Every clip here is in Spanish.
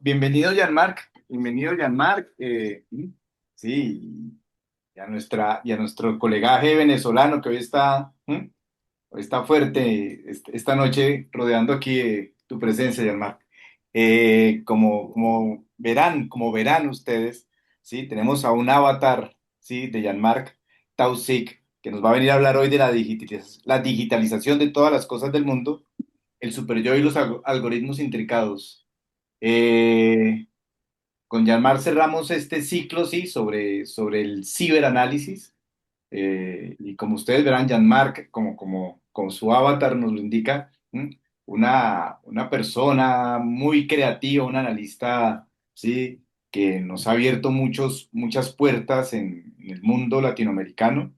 Bienvenido, Jean-Marc. Bienvenido, Jean-Marc. Sí, y a nuestro colegaje venezolano que hoy está fuerte esta noche rodeando aquí tu presencia, Jean-Marc. Como verán ustedes, sí, tenemos a un avatar, sí, de Jean-Marc Tausig, que nos va a venir a hablar hoy de la digitalización de todas las cosas del mundo, el superyo y los algoritmos intricados. Eh, con Yanmar cerramos este ciclo, sí, sobre el ciberanálisis. Y como ustedes verán, Yanmar, como su avatar nos lo indica, una persona muy creativa, un analista, sí, que nos ha abierto muchas puertas en el mundo latinoamericano.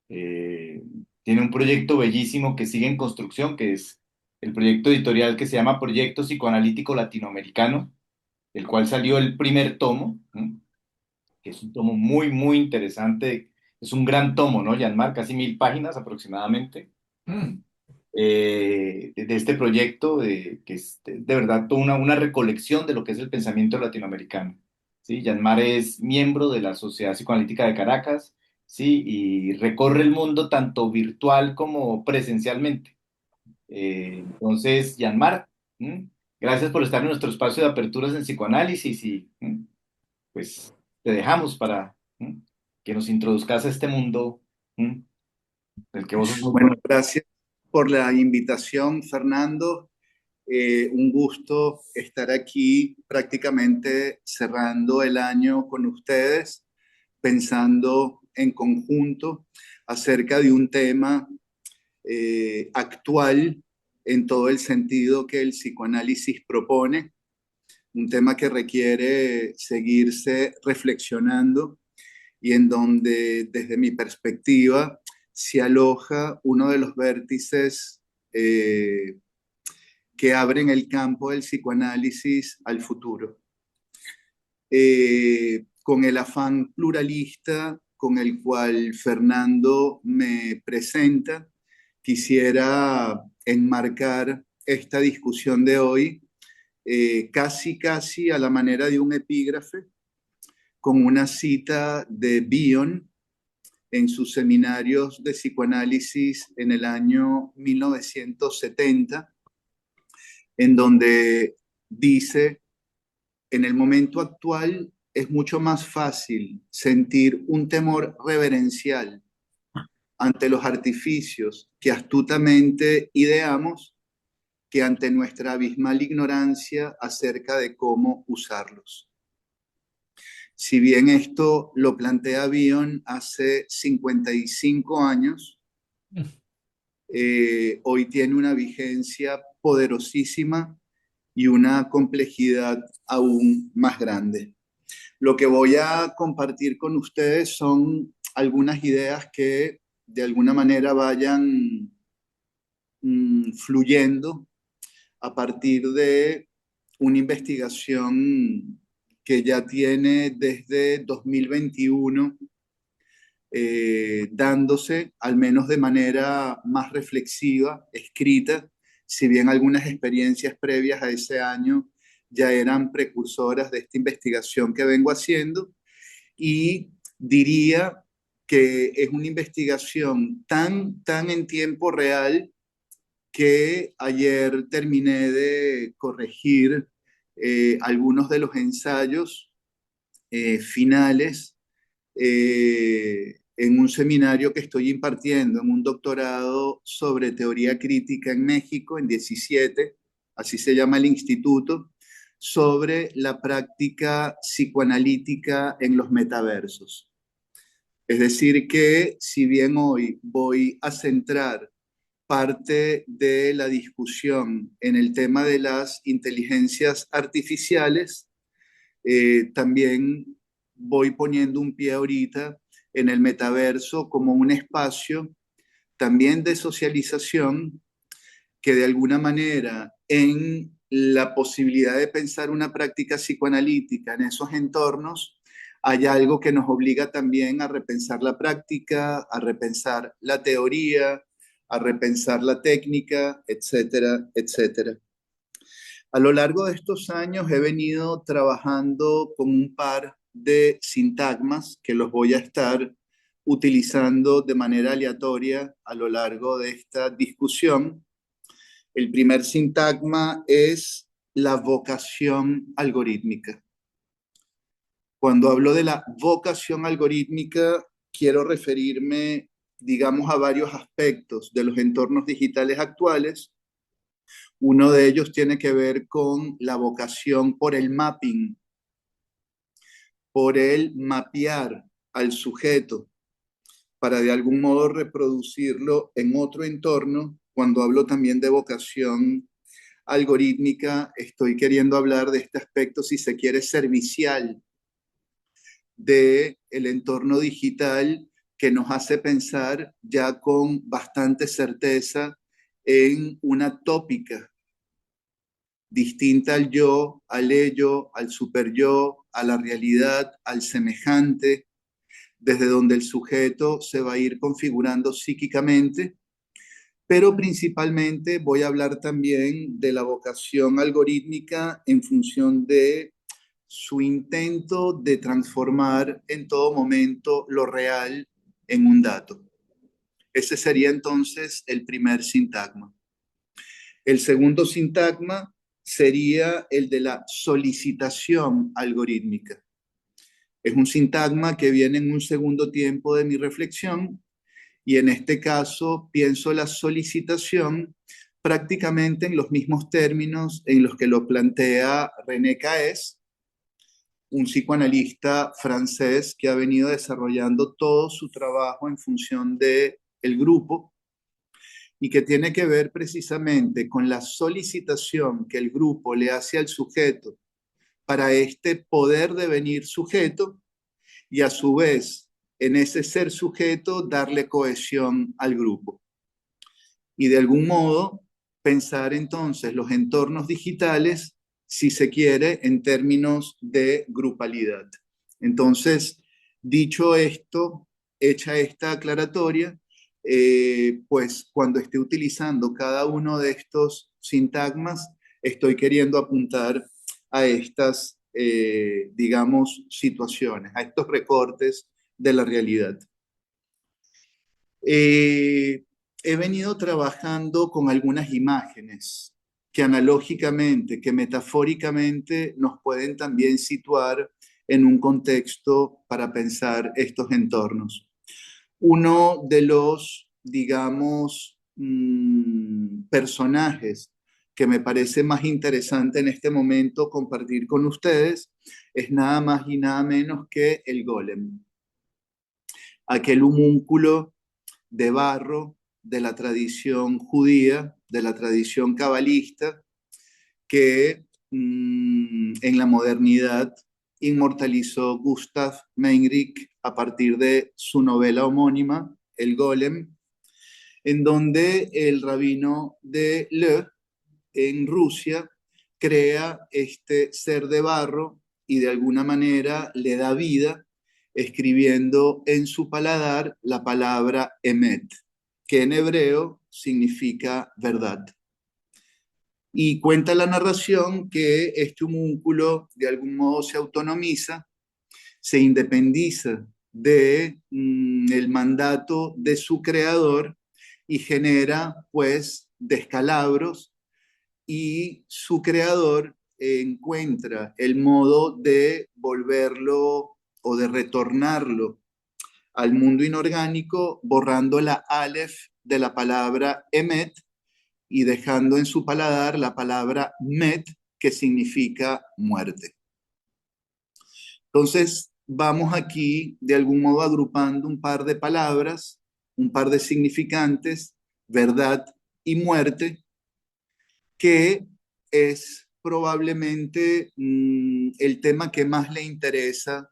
Eh, Tiene un proyecto bellísimo que sigue en construcción, que es el proyecto editorial que se llama Proyecto Psicoanalítico Latinoamericano, el cual salió el primer tomo, ¿no? Que es un tomo muy interesante. Es un gran tomo, ¿no, Yanmar? Casi 1000 páginas aproximadamente. De este proyecto, que es de verdad toda una recolección de lo que es el pensamiento latinoamericano. ¿Sí? Yanmar es miembro de la Sociedad Psicoanalítica de Caracas, ¿sí? Y recorre el mundo tanto virtual como presencialmente. Entonces, Yanmar, gracias por estar en nuestro espacio de aperturas en psicoanálisis y pues te dejamos para que nos introduzcas a este mundo del que vos sos muy Bueno, conocido. gracias por la invitación, Fernando. Un gusto estar aquí prácticamente cerrando el año con ustedes, pensando en conjunto acerca de un tema actual en todo el sentido que el psicoanálisis propone, un tema que requiere seguirse reflexionando y en donde, desde mi perspectiva, se aloja uno de los vértices que abren el campo del psicoanálisis al futuro. Con el afán pluralista con el cual Fernando me presenta, quisiera enmarcar esta discusión de hoy casi a la manera de un epígrafe, con una cita de Bion en sus seminarios de psicoanálisis en el año 1970, en donde dice: en el momento actual es mucho más fácil sentir un temor reverencial ante los artificios que astutamente ideamos que ante nuestra abismal ignorancia acerca de cómo usarlos. Si bien esto lo plantea Bion hace 55 años, hoy tiene una vigencia poderosísima y una complejidad aún más grande. Lo que voy a compartir con ustedes son algunas ideas que de alguna manera vayan fluyendo a partir de una investigación que ya tiene desde 2021 dándose, al menos de manera más reflexiva, escrita, si bien algunas experiencias previas a ese año ya eran precursoras de esta investigación que vengo haciendo, y diría que es una investigación tan en tiempo real que ayer terminé de corregir algunos de los ensayos finales en un seminario que estoy impartiendo, en un doctorado sobre teoría crítica en México, en 17, así se llama el instituto, sobre la práctica psicoanalítica en los metaversos. Es decir, que si bien hoy voy a centrar parte de la discusión en el tema de las inteligencias artificiales, también voy poniendo un pie ahorita en el metaverso como un espacio también de socialización que de alguna manera en la posibilidad de pensar una práctica psicoanalítica en esos entornos, hay algo que nos obliga también a repensar la práctica, a repensar la teoría, a repensar la técnica, etcétera, etcétera. A lo largo de estos años he venido trabajando con un par de sintagmas que los voy a estar utilizando de manera aleatoria a lo largo de esta discusión. El primer sintagma es la vocación algorítmica. Cuando hablo de la vocación algorítmica, quiero referirme, digamos, a varios aspectos de los entornos digitales actuales. Uno de ellos tiene que ver con la vocación por el mapping, por el mapear al sujeto para de algún modo reproducirlo en otro entorno. Cuando hablo también de vocación algorítmica, estoy queriendo hablar de este aspecto, si se quiere, servicial del entorno digital que nos hace pensar ya con bastante certeza en una tópica distinta al yo, al ello, al super yo, a la realidad, al semejante, desde donde el sujeto se va a ir configurando psíquicamente, pero principalmente voy a hablar también de la vocación algorítmica en función de su intento de transformar en todo momento lo real en un dato. Ese sería entonces el primer sintagma. El segundo sintagma sería el de la solicitación algorítmica. Es un sintagma que viene en un segundo tiempo de mi reflexión y en este caso pienso la solicitación prácticamente en los mismos términos en los que lo plantea René Caes, un psicoanalista francés que ha venido desarrollando todo su trabajo en función de el grupo y que tiene que ver precisamente con la solicitación que el grupo le hace al sujeto para este poder devenir sujeto y a su vez en ese ser sujeto darle cohesión al grupo. Y de algún modo pensar entonces los entornos digitales, si se quiere, en términos de grupalidad. Entonces, dicho esto, hecha esta aclaratoria, pues cuando esté utilizando cada uno de estos sintagmas, estoy queriendo apuntar a estas, digamos, situaciones, a estos recortes de la realidad. Eh, He venido trabajando con algunas imágenes que analógicamente, que metafóricamente nos pueden también situar en un contexto para pensar estos entornos. Uno de los, digamos, personajes que me parece más interesante en este momento compartir con ustedes es nada más y nada menos que el golem, aquel homúnculo de barro de la tradición judía, de la tradición cabalista, que en la modernidad inmortalizó Gustav Meyrink a partir de su novela homónima, El Golem, en donde el rabino de Le, en Rusia, crea este ser de barro y de alguna manera le da vida escribiendo en su paladar la palabra emet, que en hebreo significa verdad. Y cuenta la narración que este homúnculo de algún modo se autonomiza, se independiza de el mandato de su creador y genera pues descalabros y su creador encuentra el modo de volverlo o de retornarlo al mundo inorgánico borrando la aleph de la palabra emet y dejando en su paladar la palabra met, que significa muerte. Entonces, vamos aquí de algún modo agrupando un par de palabras, un par de significantes, verdad y muerte, que es probablemente el tema que más le interesa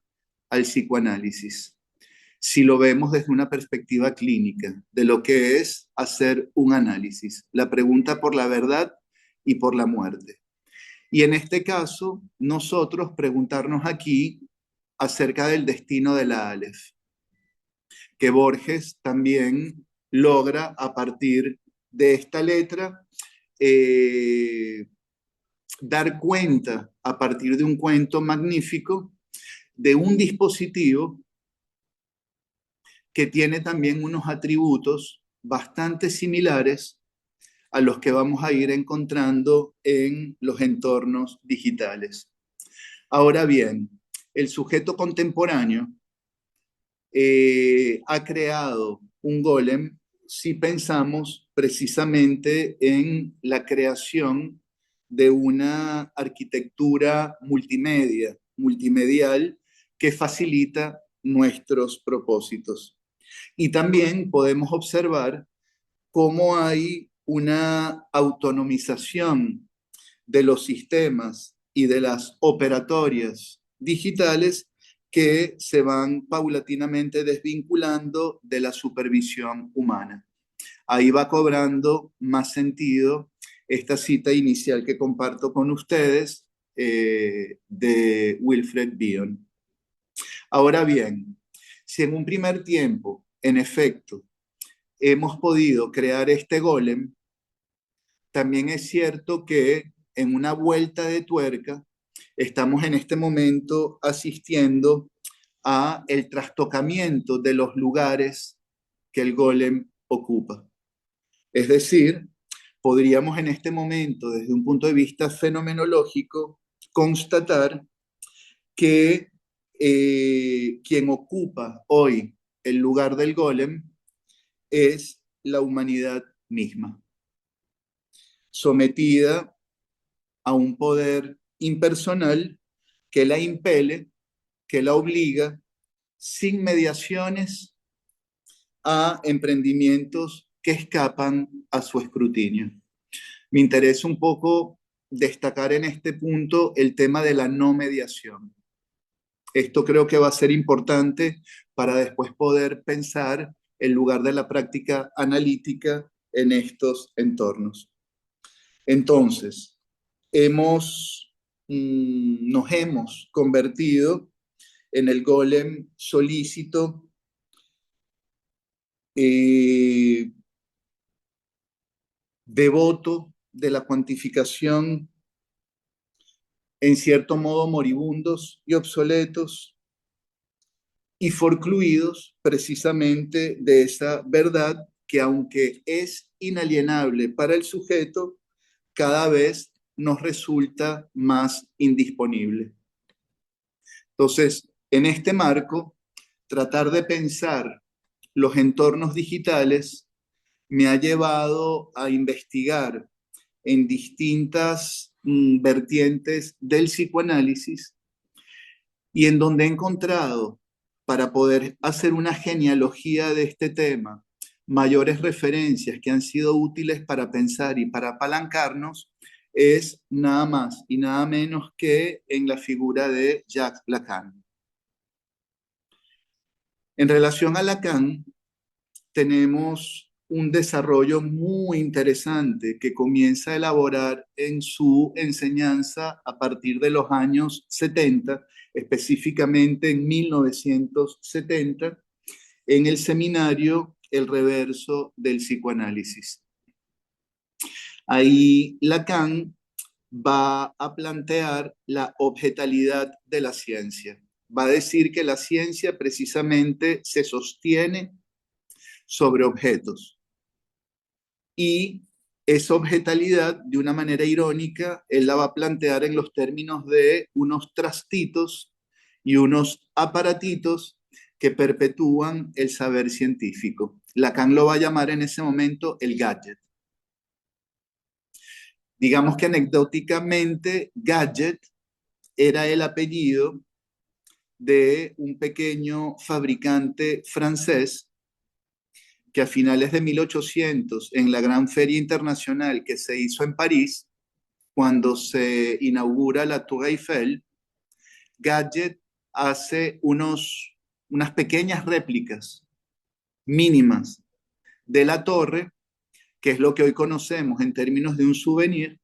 al psicoanálisis, si lo vemos desde una perspectiva clínica, de lo que es hacer un análisis, la pregunta por la verdad y por la muerte. Y en este caso, nosotros preguntarnos aquí acerca del destino de la Aleph, que Borges también logra a partir de esta letra dar cuenta a partir de un cuento magnífico de un dispositivo que tiene también unos atributos bastante similares a los que vamos a ir encontrando en los entornos digitales. Ahora bien, el sujeto contemporáneo ha creado un golem si pensamos precisamente en la creación de una arquitectura multimedial, que facilita nuestros propósitos. Y también podemos observar cómo hay una autonomización de los sistemas y de las operatorias digitales que se van paulatinamente desvinculando de la supervisión humana. Ahí va cobrando más sentido esta cita inicial que comparto con ustedes de Wilfred Bion. Ahora bien, si en un primer tiempo, en efecto, hemos podido crear este golem, también es cierto que en una vuelta de tuerca estamos en este momento asistiendo a el trastocamiento de los lugares que el golem ocupa. Es decir, podríamos en este momento, desde un punto de vista fenomenológico, constatar que quien ocupa hoy el lugar del golem es la humanidad misma, sometida a un poder impersonal que la impele, que la obliga, sin mediaciones, a emprendimientos que escapan a su escrutinio. Me interesa un poco destacar en este punto el tema de la no mediación. Esto creo que va a ser importante para después poder pensar el lugar de la práctica analítica en estos entornos. Entonces, nos hemos convertido en el golem solícito, devoto de la cuantificación, en cierto modo moribundos y obsoletos, y forcluidos precisamente de esa verdad que, aunque es inalienable para el sujeto, cada vez nos resulta más indisponible. Entonces, en este marco, tratar de pensar los entornos digitales me ha llevado a investigar en distintas vertientes del psicoanálisis, y en donde he encontrado, para poder hacer una genealogía de este tema, mayores referencias que han sido útiles para pensar y para apalancarnos, es nada más y nada menos que en la figura de Jacques Lacan. En relación a Lacan, tenemos un desarrollo muy interesante que comienza a elaborar en su enseñanza a partir de los años 70, específicamente en 1970, en el seminario El reverso del psicoanálisis. Ahí Lacan va a plantear la objetalidad de la ciencia. Va a decir que la ciencia precisamente se sostiene sobre objetos. Y esa objetalidad, de una manera irónica, él la va a plantear en los términos de unos trastitos y unos aparatitos que perpetúan el saber científico. Lacan lo va a llamar en ese momento el gadget. Digamos que anecdóticamente, gadget era el apellido de un pequeño fabricante francés que a finales de 1800, en la gran feria internacional que se hizo en París, cuando se inaugura la Tour Eiffel, Gadget hace unas pequeñas réplicas mínimas de la torre, que es lo que hoy conocemos en términos de un souvenir,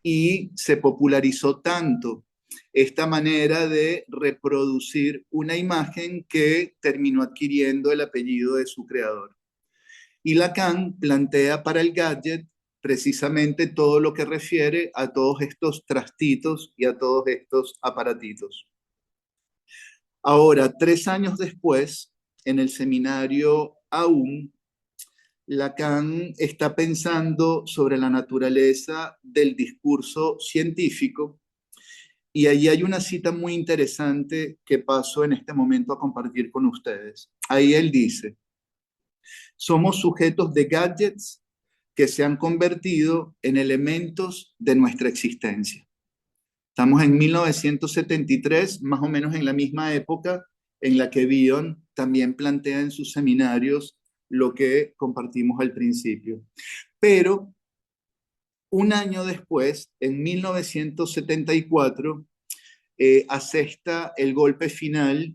y se popularizó tanto esta manera de reproducir una imagen que terminó adquiriendo el apellido de su creador. Y Lacan plantea para el gadget precisamente todo lo que refiere a todos estos trastitos y a todos estos aparatitos. Ahora, 3 años después, en el seminario AUM, Lacan está pensando sobre la naturaleza del discurso científico y allí hay una cita muy interesante que paso en este momento a compartir con ustedes. Ahí él dice, somos sujetos de gadgets que se han convertido en elementos de nuestra existencia. Estamos en 1973, más o menos en la misma época en la que Bion también plantea en sus seminarios lo que compartimos al principio. Pero un año después, en 1974, asesta el golpe final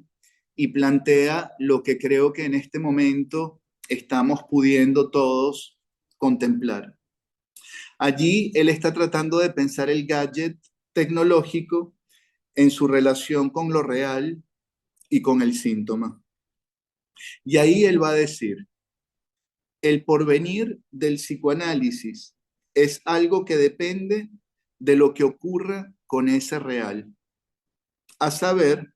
y plantea lo que creo que en este momento estamos pudiendo todos contemplar. Allí él está tratando de pensar el gadget tecnológico en su relación con lo real y con el síntoma. Y ahí él va a decir, el porvenir del psicoanálisis es algo que depende de lo que ocurra con ese real, a saber,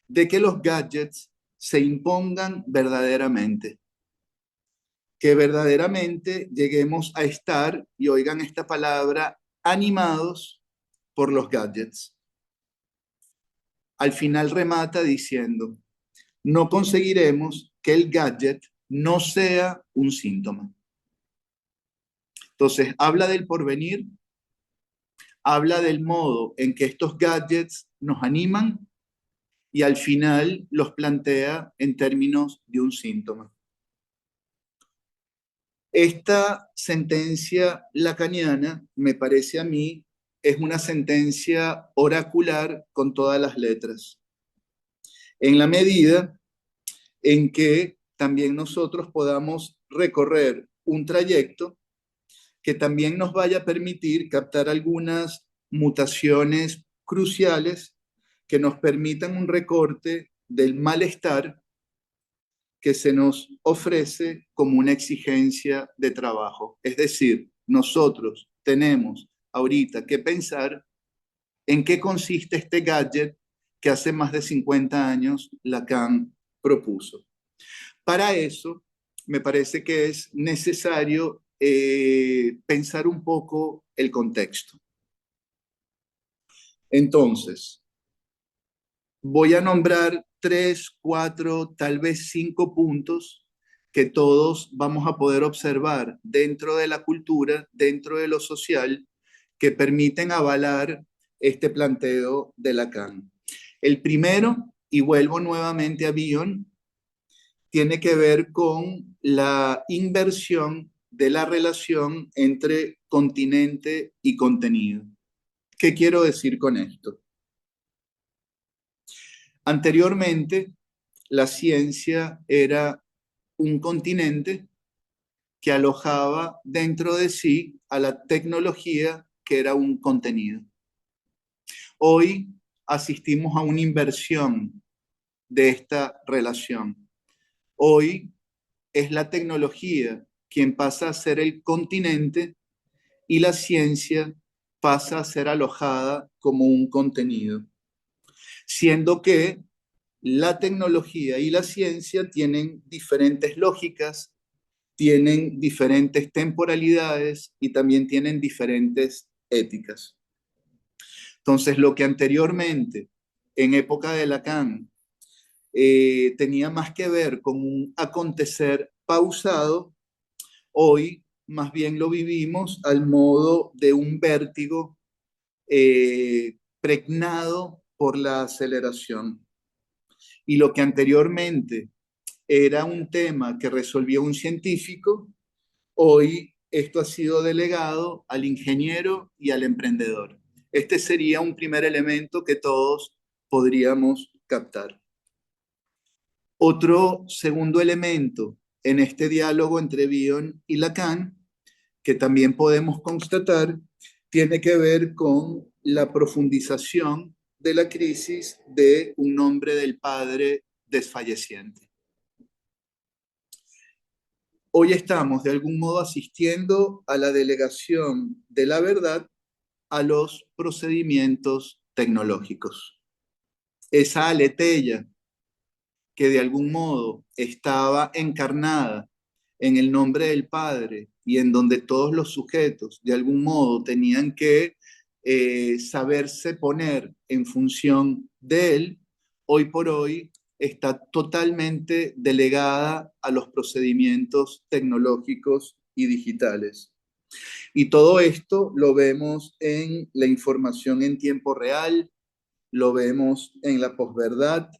de que los gadgets se impongan verdaderamente, que verdaderamente lleguemos a estar, y oigan esta palabra, animados por los gadgets. Al final remata diciendo, no conseguiremos que el gadget no sea un síntoma. Entonces, habla del porvenir, habla del modo en que estos gadgets nos animan y al final los plantea en términos de un síntoma. Esta sentencia lacaniana, me parece a mí, es una sentencia oracular con todas las letras, en la medida en que también nosotros podamos recorrer un trayecto que también nos vaya a permitir captar algunas mutaciones cruciales que nos permitan un recorte del malestar que se nos ofrece como una exigencia de trabajo. Es decir, nosotros tenemos ahorita que pensar en qué consiste este gadget que hace más de 50 años Lacan propuso. Para eso, me parece que es necesario pensar un poco el contexto. Entonces, voy a nombrar 3, 4, tal vez 5 puntos que todos vamos a poder observar dentro de la cultura, dentro de lo social, que permiten avalar este planteo de Lacan. El primero, y vuelvo nuevamente a Bion, tiene que ver con la inversión de la relación entre continente y contenido. ¿Qué quiero decir con esto? Anteriormente, la ciencia era un continente que alojaba dentro de sí a la tecnología que era un contenido. Hoy asistimos a una inversión de esta relación. Hoy es la tecnología quien pasa a ser el continente y la ciencia pasa a ser alojada como un contenido, siendo que la tecnología y la ciencia tienen diferentes lógicas, tienen diferentes temporalidades y también tienen diferentes éticas. Entonces, lo que anteriormente, en época de Lacan, tenía más que ver con un acontecer pausado, hoy más bien lo vivimos al modo de un vértigo pregnado por la aceleración. Y lo que anteriormente era un tema que resolvía un científico, hoy esto ha sido delegado al ingeniero y al emprendedor. Este sería un primer elemento que todos podríamos captar. Otro segundo elemento en este diálogo entre Bion y Lacan, que también podemos constatar, tiene que ver con la profundización de la crisis de un nombre del padre desfalleciente. Hoy estamos de algún modo asistiendo a la delegación de la verdad a los procedimientos tecnológicos. Esa aletheia que de algún modo estaba encarnada en el nombre del Padre y en donde todos los sujetos de algún modo tenían que saberse poner en función de él, hoy por hoy está totalmente delegada a los procedimientos tecnológicos y digitales. Y todo esto lo vemos en la información en tiempo real, lo vemos en la posverdad,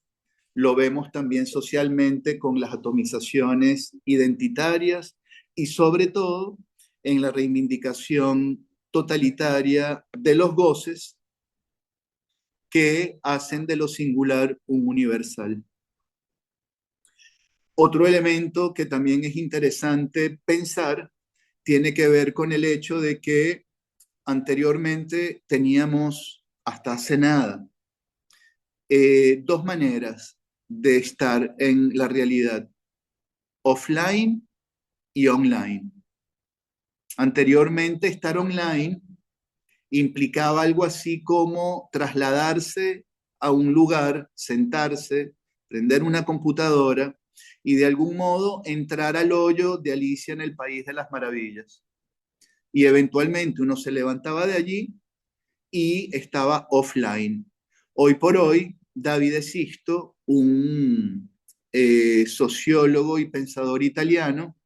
lo vemos también socialmente con las atomizaciones identitarias y sobre todo en la reivindicación totalitaria de los goces que hacen de lo singular un universal. Otro elemento que también es interesante pensar tiene que ver con el hecho de que anteriormente teníamos, hasta hace nada, dos maneras de estar en la realidad, offline y online. Anteriormente, estar online implicaba algo así como trasladarse a un lugar, sentarse, prender una computadora y de algún modo entrar al hoyo de Alicia en el País de las Maravillas. Y eventualmente uno se levantaba de allí y estaba offline. Hoy por hoy, David Esisto, un sociólogo y pensador italiano,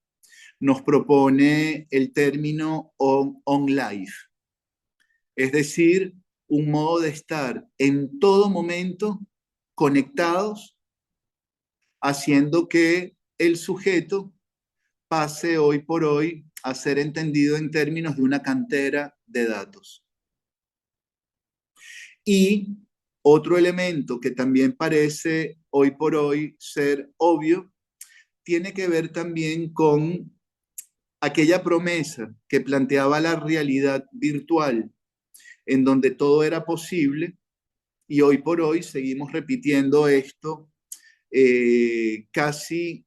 nos propone el término on life, es decir, un modo de estar en todo momento conectados, haciendo que el sujeto pase hoy por hoy a ser entendido en términos de una cantera de datos. Y otro elemento que también parece hoy por hoy ser obvio, tiene que ver también con aquella promesa que planteaba la realidad virtual, en donde todo era posible, y hoy por hoy seguimos repitiendo esto casi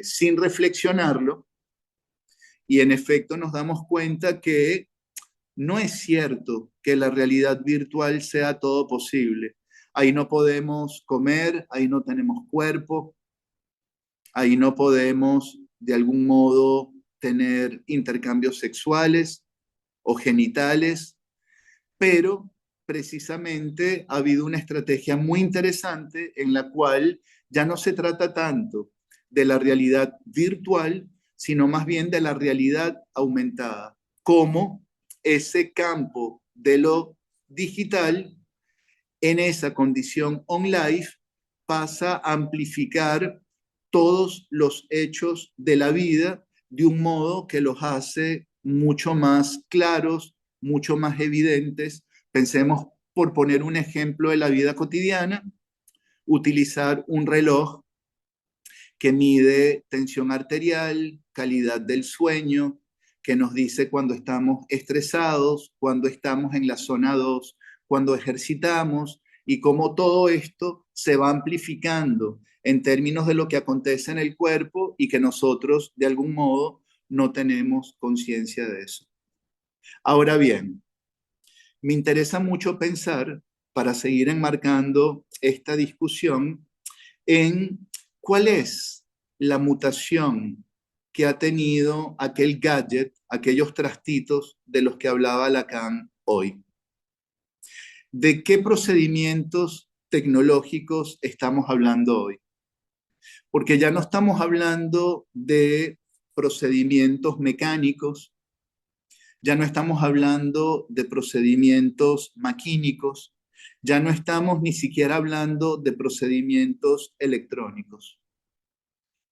sin reflexionarlo, y en efecto nos damos cuenta que no es cierto que la realidad virtual sea todo posible. Ahí no podemos comer, ahí no tenemos cuerpo, ahí no podemos de algún modo tener intercambios sexuales o genitales, pero precisamente ha habido una estrategia muy interesante en la cual ya no se trata tanto de la realidad virtual, sino más bien de la realidad aumentada, como ese campo de lo digital en esa condición on-life pasa a amplificar todos los hechos de la vida de un modo que los hace mucho más claros, mucho más evidentes. Pensemos, por poner un ejemplo de la vida cotidiana, utilizar un reloj que mide tensión arterial, calidad del sueño, que nos dice cuando estamos estresados, cuando estamos en la zona 2, cuando ejercitamos, y cómo todo esto se va amplificando en términos de lo que acontece en el cuerpo y que nosotros de algún modo no tenemos conciencia de eso. Ahora bien, me interesa mucho pensar, para seguir enmarcando esta discusión, en cuál es la mutación que ha tenido aquel gadget, aquellos trastitos de los que hablaba Lacan hoy. ¿De qué procedimientos tecnológicos estamos hablando hoy? Porque ya no estamos hablando de procedimientos mecánicos, ya no estamos hablando de procedimientos maquínicos, ya no estamos ni siquiera hablando de procedimientos electrónicos.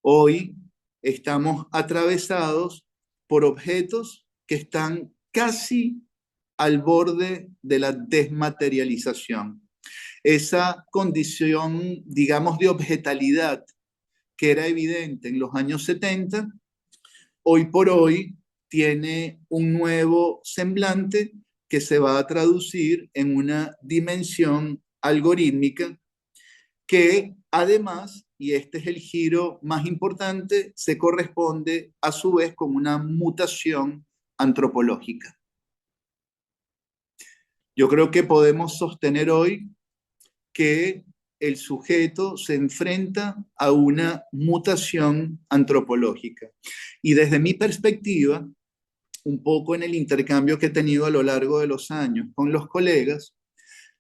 Hoy estamos atravesados por objetos que están casi al borde de la desmaterialización. Esa condición, digamos, de objetalidad que era evidente en los años 70, hoy por hoy tiene un nuevo semblante que se va a traducir en una dimensión algorítmica que además y este es el giro más importante, se corresponde a su vez con una mutación antropológica. Yo creo que podemos sostener hoy que el sujeto se enfrenta a una mutación antropológica. Y desde mi perspectiva, un poco en el intercambio que he tenido a lo largo de los años con los colegas,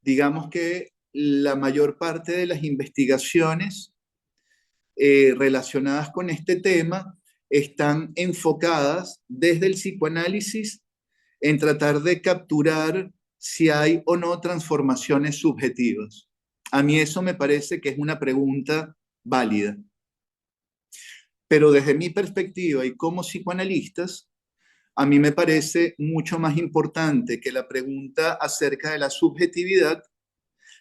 digamos que la mayor parte de las investigaciones relacionadas con este tema están enfocadas desde el psicoanálisis en tratar de capturar si hay o no transformaciones subjetivas. A mí eso me parece que es una pregunta válida. Pero desde mi perspectiva y como psicoanalistas, a mí me parece mucho más importante que la pregunta acerca de la subjetividad,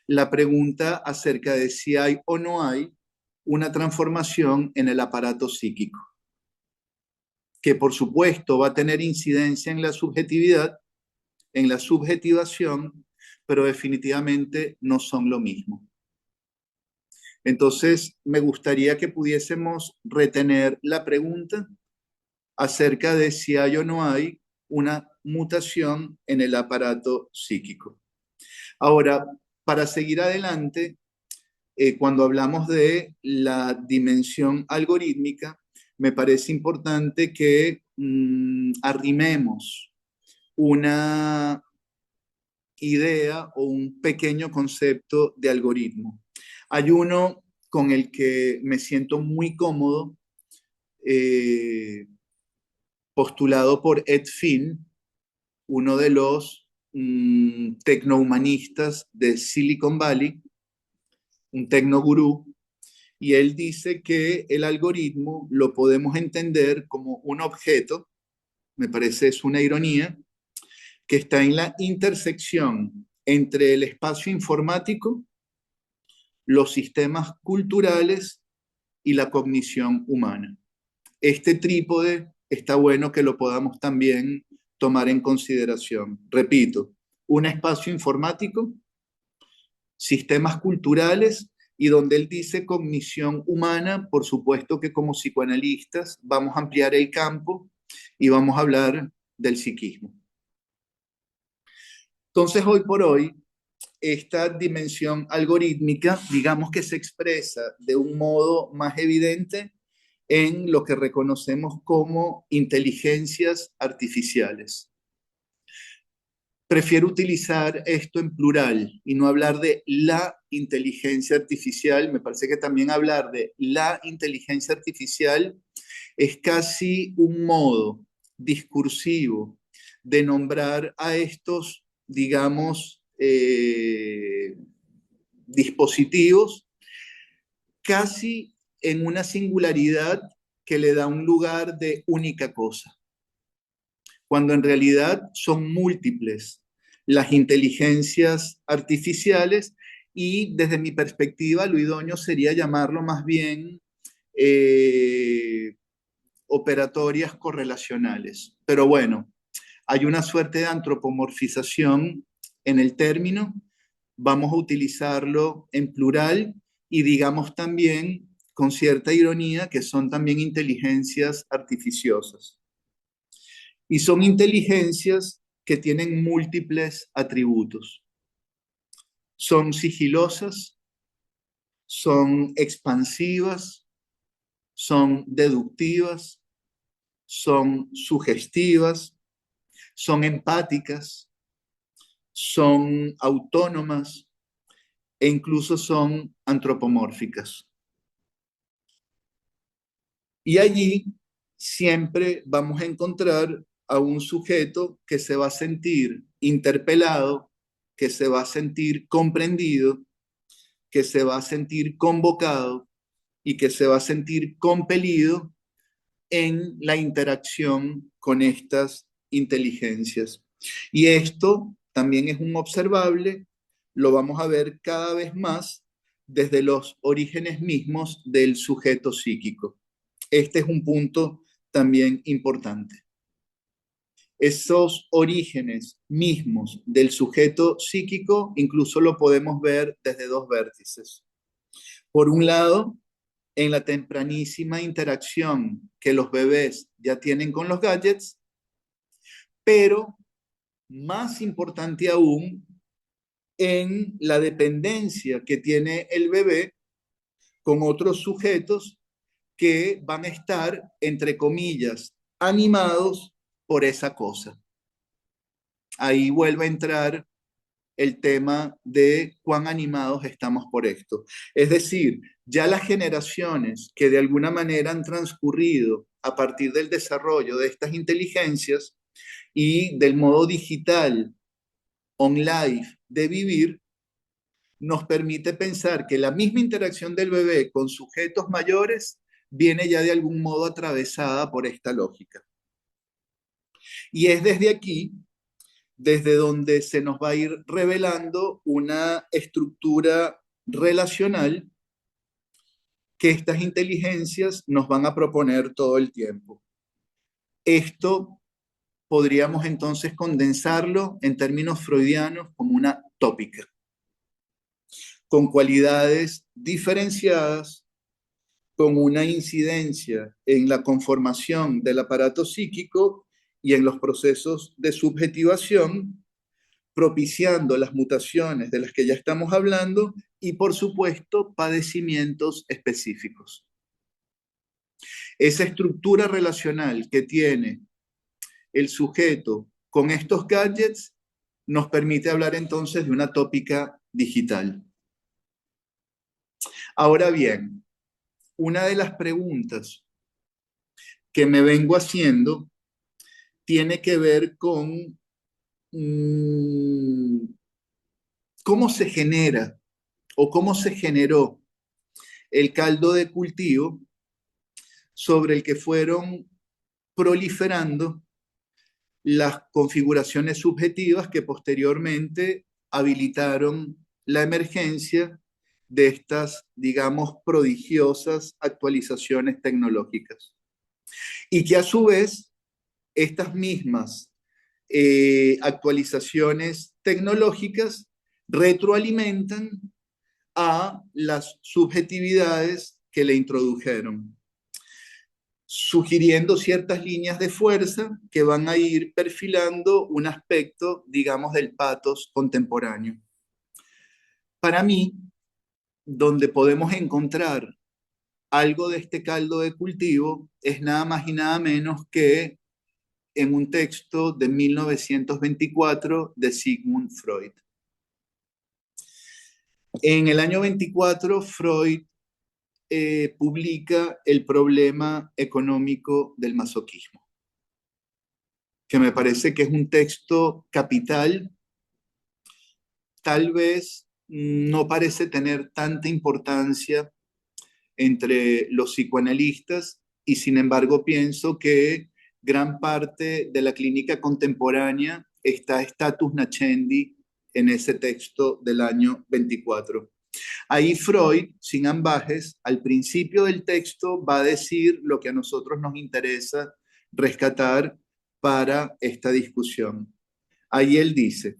la pregunta acerca de si hay o no hay una transformación en el aparato psíquico, que por supuesto va a tener incidencia en la subjetividad, en la subjetivación, pero definitivamente no son lo mismo. Entonces, me gustaría que pudiésemos retener la pregunta acerca de si hay o no hay una mutación en el aparato psíquico. Ahora, para seguir adelante, cuando hablamos de la dimensión algorítmica, me parece importante que arrimemos una idea o un pequeño concepto de algoritmo. Hay uno con el que me siento muy cómodo, postulado por Ed Finn, uno de los tecnohumanistas de Silicon Valley, un tecnogurú, y él dice que el algoritmo lo podemos entender como un objeto, me parece es una ironía, que está en la intersección entre el espacio informático, los sistemas culturales y la cognición humana. Este trípode está bueno que lo podamos también tomar en consideración. Repito, un espacio informático, sistemas culturales y donde él dice cognición humana, por supuesto que como psicoanalistas vamos a ampliar el campo y vamos a hablar del psiquismo. Entonces, hoy por hoy, esta dimensión algorítmica, digamos que se expresa de un modo más evidente en lo que reconocemos como inteligencias artificiales. Prefiero utilizar esto en plural y no hablar de la inteligencia artificial. Me parece que también hablar de la inteligencia artificial es casi un modo discursivo de nombrar a estos, digamos, dispositivos casi en una singularidad que le da un lugar de única cosa, cuando en realidad son múltiples las inteligencias artificiales y desde mi perspectiva lo idóneo sería llamarlo más bien operatorias correlacionales. Pero bueno, hay una suerte de antropomorfización en el término, vamos a utilizarlo en plural y digamos también con cierta ironía que son también inteligencias artificiosas. Y son inteligencias que tienen múltiples atributos. Son sigilosas, son expansivas, son deductivas, son sugestivas, son empáticas, son autónomas e incluso son antropomórficas. Y allí siempre vamos a encontrar a un sujeto que se va a sentir interpelado, que se va a sentir comprendido, que se va a sentir convocado y que se va a sentir compelido en la interacción con estas inteligencias. Y esto también es un observable, lo vamos a ver cada vez más desde los orígenes mismos del sujeto psíquico. Este es un punto también importante. Esos orígenes mismos del sujeto psíquico incluso lo podemos ver desde dos vértices. Por un lado, en la tempranísima interacción que los bebés ya tienen con los gadgets, pero más importante aún, en la dependencia que tiene el bebé con otros sujetos que van a estar, entre comillas, animados por esa cosa. Ahí vuelve a entrar el tema de cuán animados estamos por esto. Es decir, ya las generaciones que de alguna manera han transcurrido a partir del desarrollo de estas inteligencias y del modo digital, on-life de vivir, nos permite pensar que la misma interacción del bebé con sujetos mayores viene ya de algún modo atravesada por esta lógica. Y es desde aquí, desde donde se nos va a ir revelando una estructura relacional que estas inteligencias nos van a proponer todo el tiempo. Esto podríamos entonces condensarlo en términos freudianos como una tópica, con cualidades diferenciadas, con una incidencia en la conformación del aparato psíquico y en los procesos de subjetivación, propiciando las mutaciones de las que ya estamos hablando y, por supuesto, padecimientos específicos. Esa estructura relacional que tiene el sujeto con estos gadgets nos permite hablar entonces de una tópica digital. Ahora bien, una de las preguntas que me vengo haciendo tiene que ver con cómo se genera o cómo se generó el caldo de cultivo sobre el que fueron proliferando las configuraciones subjetivas que posteriormente habilitaron la emergencia de estas, digamos, prodigiosas actualizaciones tecnológicas. Y que a su vez, estas mismas actualizaciones tecnológicas retroalimentan a las subjetividades que le introdujeron, sugiriendo ciertas líneas de fuerza que van a ir perfilando un aspecto, digamos, del patos contemporáneo. Para mí, donde podemos encontrar algo de este caldo de cultivo es nada más y nada menos que en un texto de 1924 de Sigmund Freud. En el año 24, Freud publica El problema económico del masoquismo, que me parece que es un texto capital. Tal vez no parece tener tanta importancia entre los psicoanalistas y sin embargo pienso que gran parte de la clínica contemporánea está status nascendi en ese texto del año 24. Ahí Freud, sin ambajes, al principio del texto va a decir lo que a nosotros nos interesa rescatar para esta discusión. Ahí él dice,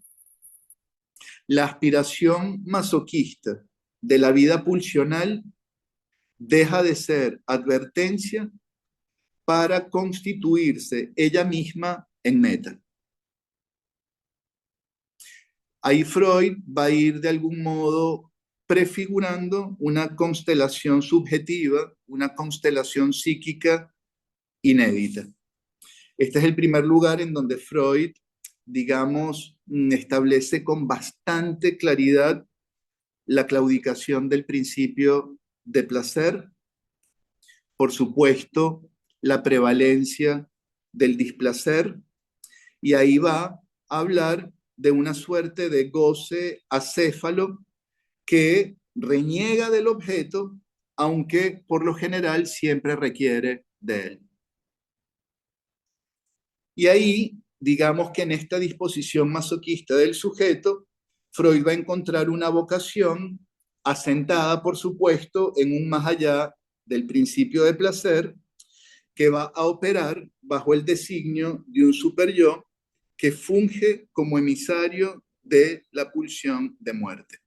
la aspiración masoquista de la vida pulsional deja de ser advertencia para constituirse ella misma en meta. Ahí Freud va a ir de algún modo prefigurando una constelación subjetiva, una constelación psíquica inédita. Este es el primer lugar en donde Freud, digamos, establece con bastante claridad la claudicación del principio de placer, por supuesto, la prevalencia del displacer, y ahí va a hablar de una suerte de goce acéfalo que reniega del objeto, aunque por lo general siempre requiere de él. Y ahí, digamos que en esta disposición masoquista del sujeto, Freud va a encontrar una vocación asentada, por supuesto, en un más allá del principio de placer, que va a operar bajo el designio de un superyo que funge como emisario de la pulsión de muerte.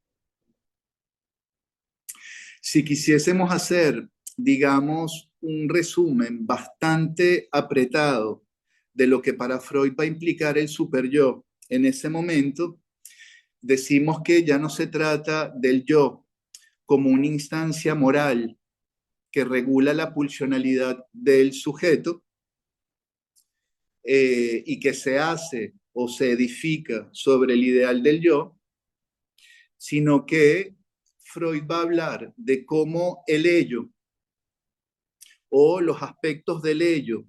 Si quisiésemos hacer digamos, un resumen bastante apretado de lo que para Freud va a implicar el superyo en ese momento, decimos que ya no se trata del yo como una instancia moral que regula la pulsionalidad del sujeto y que se hace o se edifica sobre el ideal del yo, sino que Freud va a hablar de cómo el ello o los aspectos del ello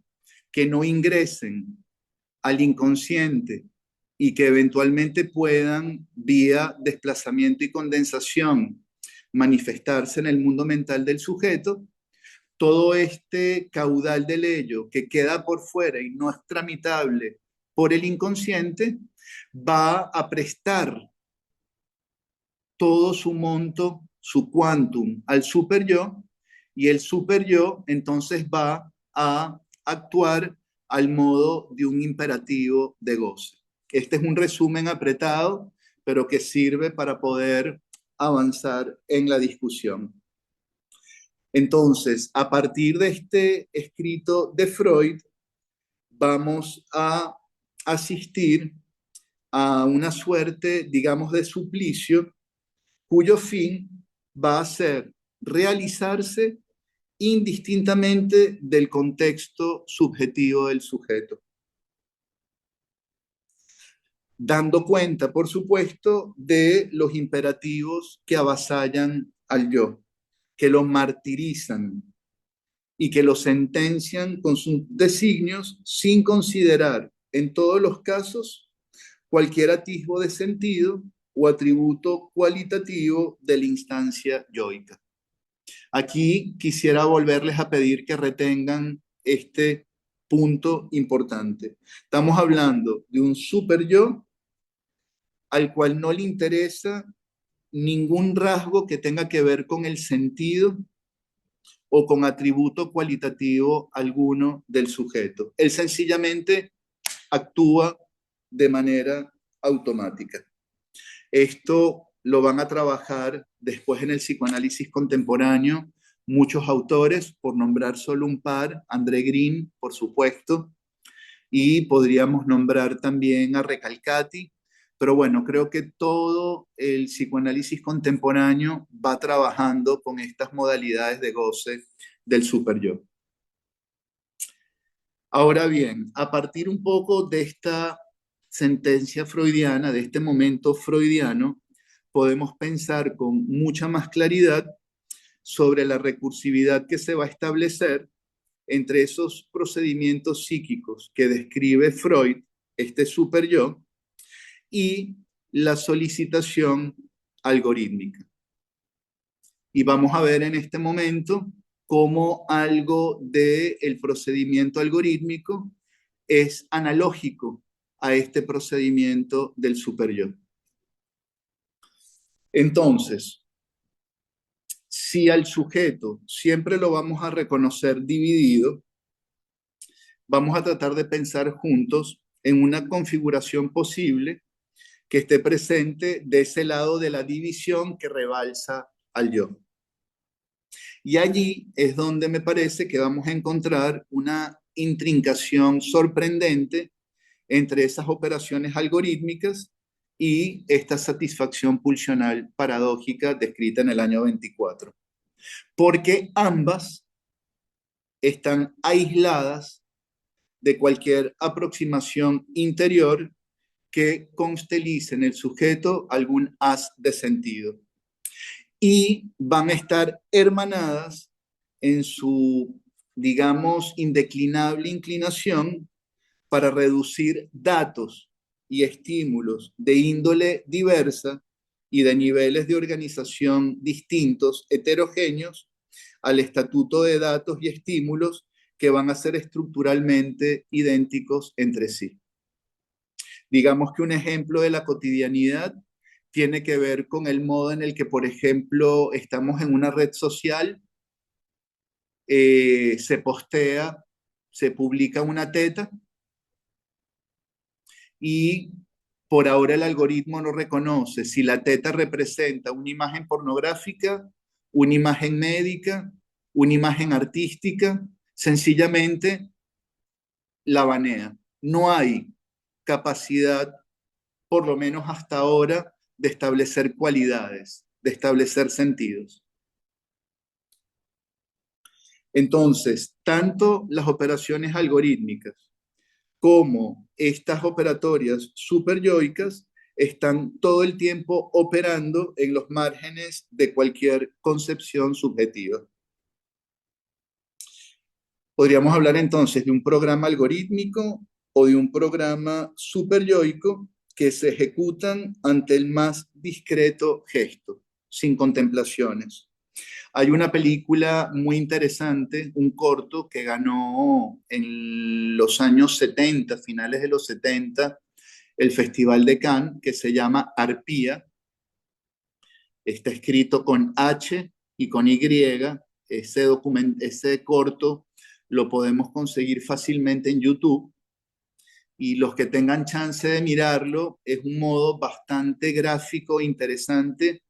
que no ingresen al inconsciente y que eventualmente puedan, vía desplazamiento y condensación, manifestarse en el mundo mental del sujeto, todo este caudal del ello que queda por fuera y no es tramitable por el inconsciente, va a prestar todo su monto, su quantum al superyo, y el superyo entonces va a actuar al modo de un imperativo de goce. Este es un resumen apretado, pero que sirve para poder avanzar en la discusión. Entonces, a partir de este escrito de Freud, vamos a asistir a una suerte, digamos, de suplicio cuyo fin va a ser realizarse indistintamente del contexto subjetivo del sujeto, dando cuenta, por supuesto, de los imperativos que avasallan al yo, que lo martirizan y que lo sentencian con sus designios sin considerar en todos los casos cualquier atisbo de sentido o atributo cualitativo de la instancia yoica. Aquí quisiera volverles a pedir que retengan este punto importante. Estamos hablando de un super yo al cual no le interesa ningún rasgo que tenga que ver con el sentido o con atributo cualitativo alguno del sujeto. Él sencillamente actúa de manera automática. Esto lo van a trabajar después en el psicoanálisis contemporáneo muchos autores, por nombrar solo un par, André Green, por supuesto, y podríamos nombrar también a Recalcati, pero bueno, creo que todo el psicoanálisis contemporáneo va trabajando con estas modalidades de goce del superyo. Ahora bien, a partir un poco de esta sentencia freudiana, de este momento freudiano, podemos pensar con mucha más claridad sobre la recursividad que se va a establecer entre esos procedimientos psíquicos que describe Freud, este superyo, y la solicitación algorítmica. Y vamos a ver en este momento cómo algo del procedimiento algorítmico es analógico a este procedimiento del superyo. Entonces, si al sujeto siempre lo vamos a reconocer dividido, vamos a tratar de pensar juntos en una configuración posible que esté presente de ese lado de la división que rebalsa al yo. Y allí es donde me parece que vamos a encontrar una intrincación sorprendente entre esas operaciones algorítmicas y esta satisfacción pulsional paradójica descrita en el año 24. Porque ambas están aisladas de cualquier aproximación interior que constelice en el sujeto algún haz de sentido. Y van a estar hermanadas en su, digamos, indeclinable inclinación para reducir datos y estímulos de índole diversa y de niveles de organización distintos, heterogéneos, al estatuto de datos y estímulos que van a ser estructuralmente idénticos entre sí. Digamos que un ejemplo de la cotidianidad tiene que ver con el modo en el que, por ejemplo, estamos en una red social, se postea, se publica una teta y por ahora el algoritmo no reconoce si la teta representa una imagen pornográfica, una imagen médica una imagen artística, sencillamente la banea. No hay capacidad, por lo menos hasta ahora, de establecer cualidades, de establecer sentidos. Entonces, tanto las operaciones algorítmicas como estas operatorias superyoicas están todo el tiempo operando en los márgenes de cualquier concepción subjetiva. Podríamos hablar entonces de un programa algorítmico o de un programa superyoico que se ejecutan ante el más discreto gesto, sin contemplaciones. Hay una película muy interesante, un corto que ganó en los años 70, finales de los 70, el Festival de Cannes, que se llama Arpía. Está escrito con H y con Y. Ese corto lo podemos conseguir fácilmente en YouTube. Y los que tengan chance de mirarlo, es un modo bastante gráfico, interesante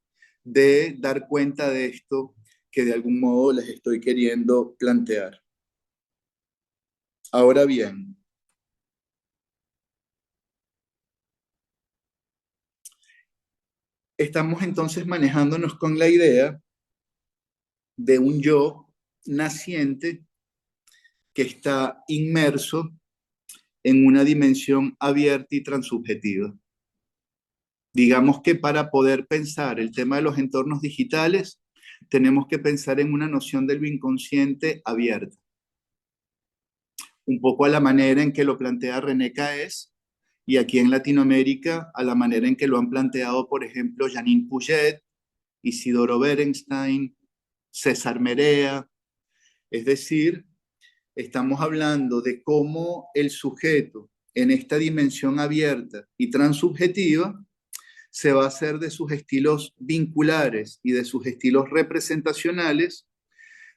de dar cuenta de esto que de algún modo les estoy queriendo plantear. Ahora bien, estamos entonces manejándonos con la idea de un yo naciente que está inmerso en una dimensión abierta y transubjetiva. Digamos que para poder pensar el tema de los entornos digitales, tenemos que pensar en una noción del inconsciente abierta. Un poco a la manera en que lo plantea René Caes, y aquí en Latinoamérica a la manera en que lo han planteado, por ejemplo, Janine Puget, Isidoro Berenstein, César Merea. Es decir, estamos hablando de cómo el sujeto en esta dimensión abierta y transubjetiva se va a hacer de sus estilos vinculares y de sus estilos representacionales,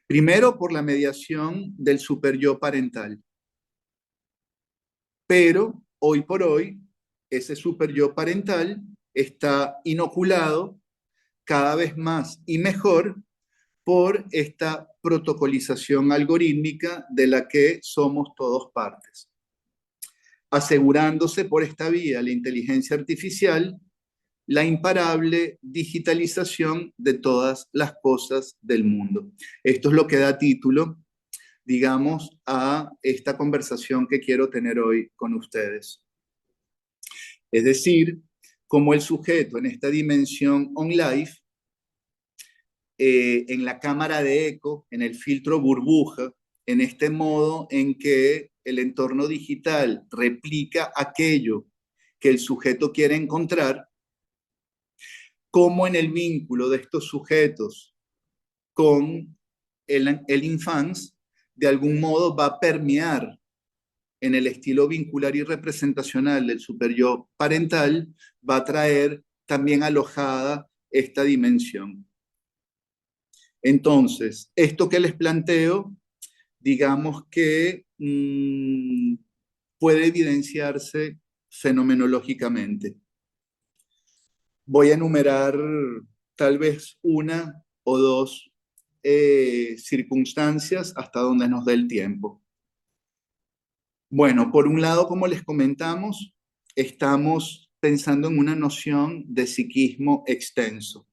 primero por la mediación del superyo parental. Pero hoy por hoy, ese superyo parental está inoculado cada vez más y mejor por esta protocolización algorítmica de la que somos todos partes, asegurándose por esta vía la inteligencia artificial la imparable digitalización de todas las cosas del mundo. Esto es lo que da título, digamos, a esta conversación que quiero tener hoy con ustedes. Es decir, como el sujeto en esta dimensión on-life, en la cámara de eco, en el filtro burbuja, en este modo en que el entorno digital replica aquello que el sujeto quiere encontrar, como en el vínculo de estos sujetos con el infans, de algún modo va a permear en el estilo vincular y representacional del superyo parental, va a traer también alojada esta dimensión. Entonces, esto que les planteo, digamos que puede evidenciarse fenomenológicamente. Voy a enumerar tal vez una o dos circunstancias hasta donde nos dé el tiempo. Bueno, por un lado, como les comentamos, estamos pensando en una noción de psiquismo extenso,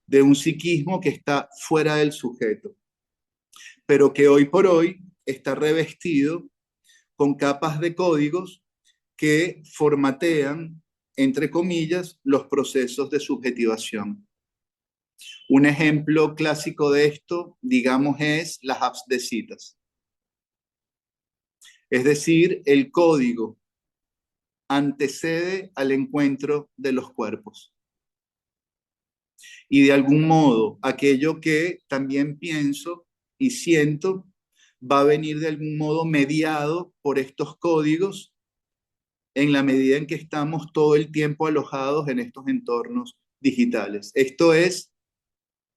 de un psiquismo que está fuera del sujeto, pero que hoy por hoy está revestido con capas de códigos que formatean, entre comillas, los procesos de subjetivación. Un ejemplo clásico de esto, digamos, es las apps de citas. Es decir, el código antecede al encuentro de los cuerpos. Y de algún modo, aquello que también pienso y siento va a venir de algún modo mediado por estos códigos en la medida en que estamos todo el tiempo alojados en estos entornos digitales. Esto es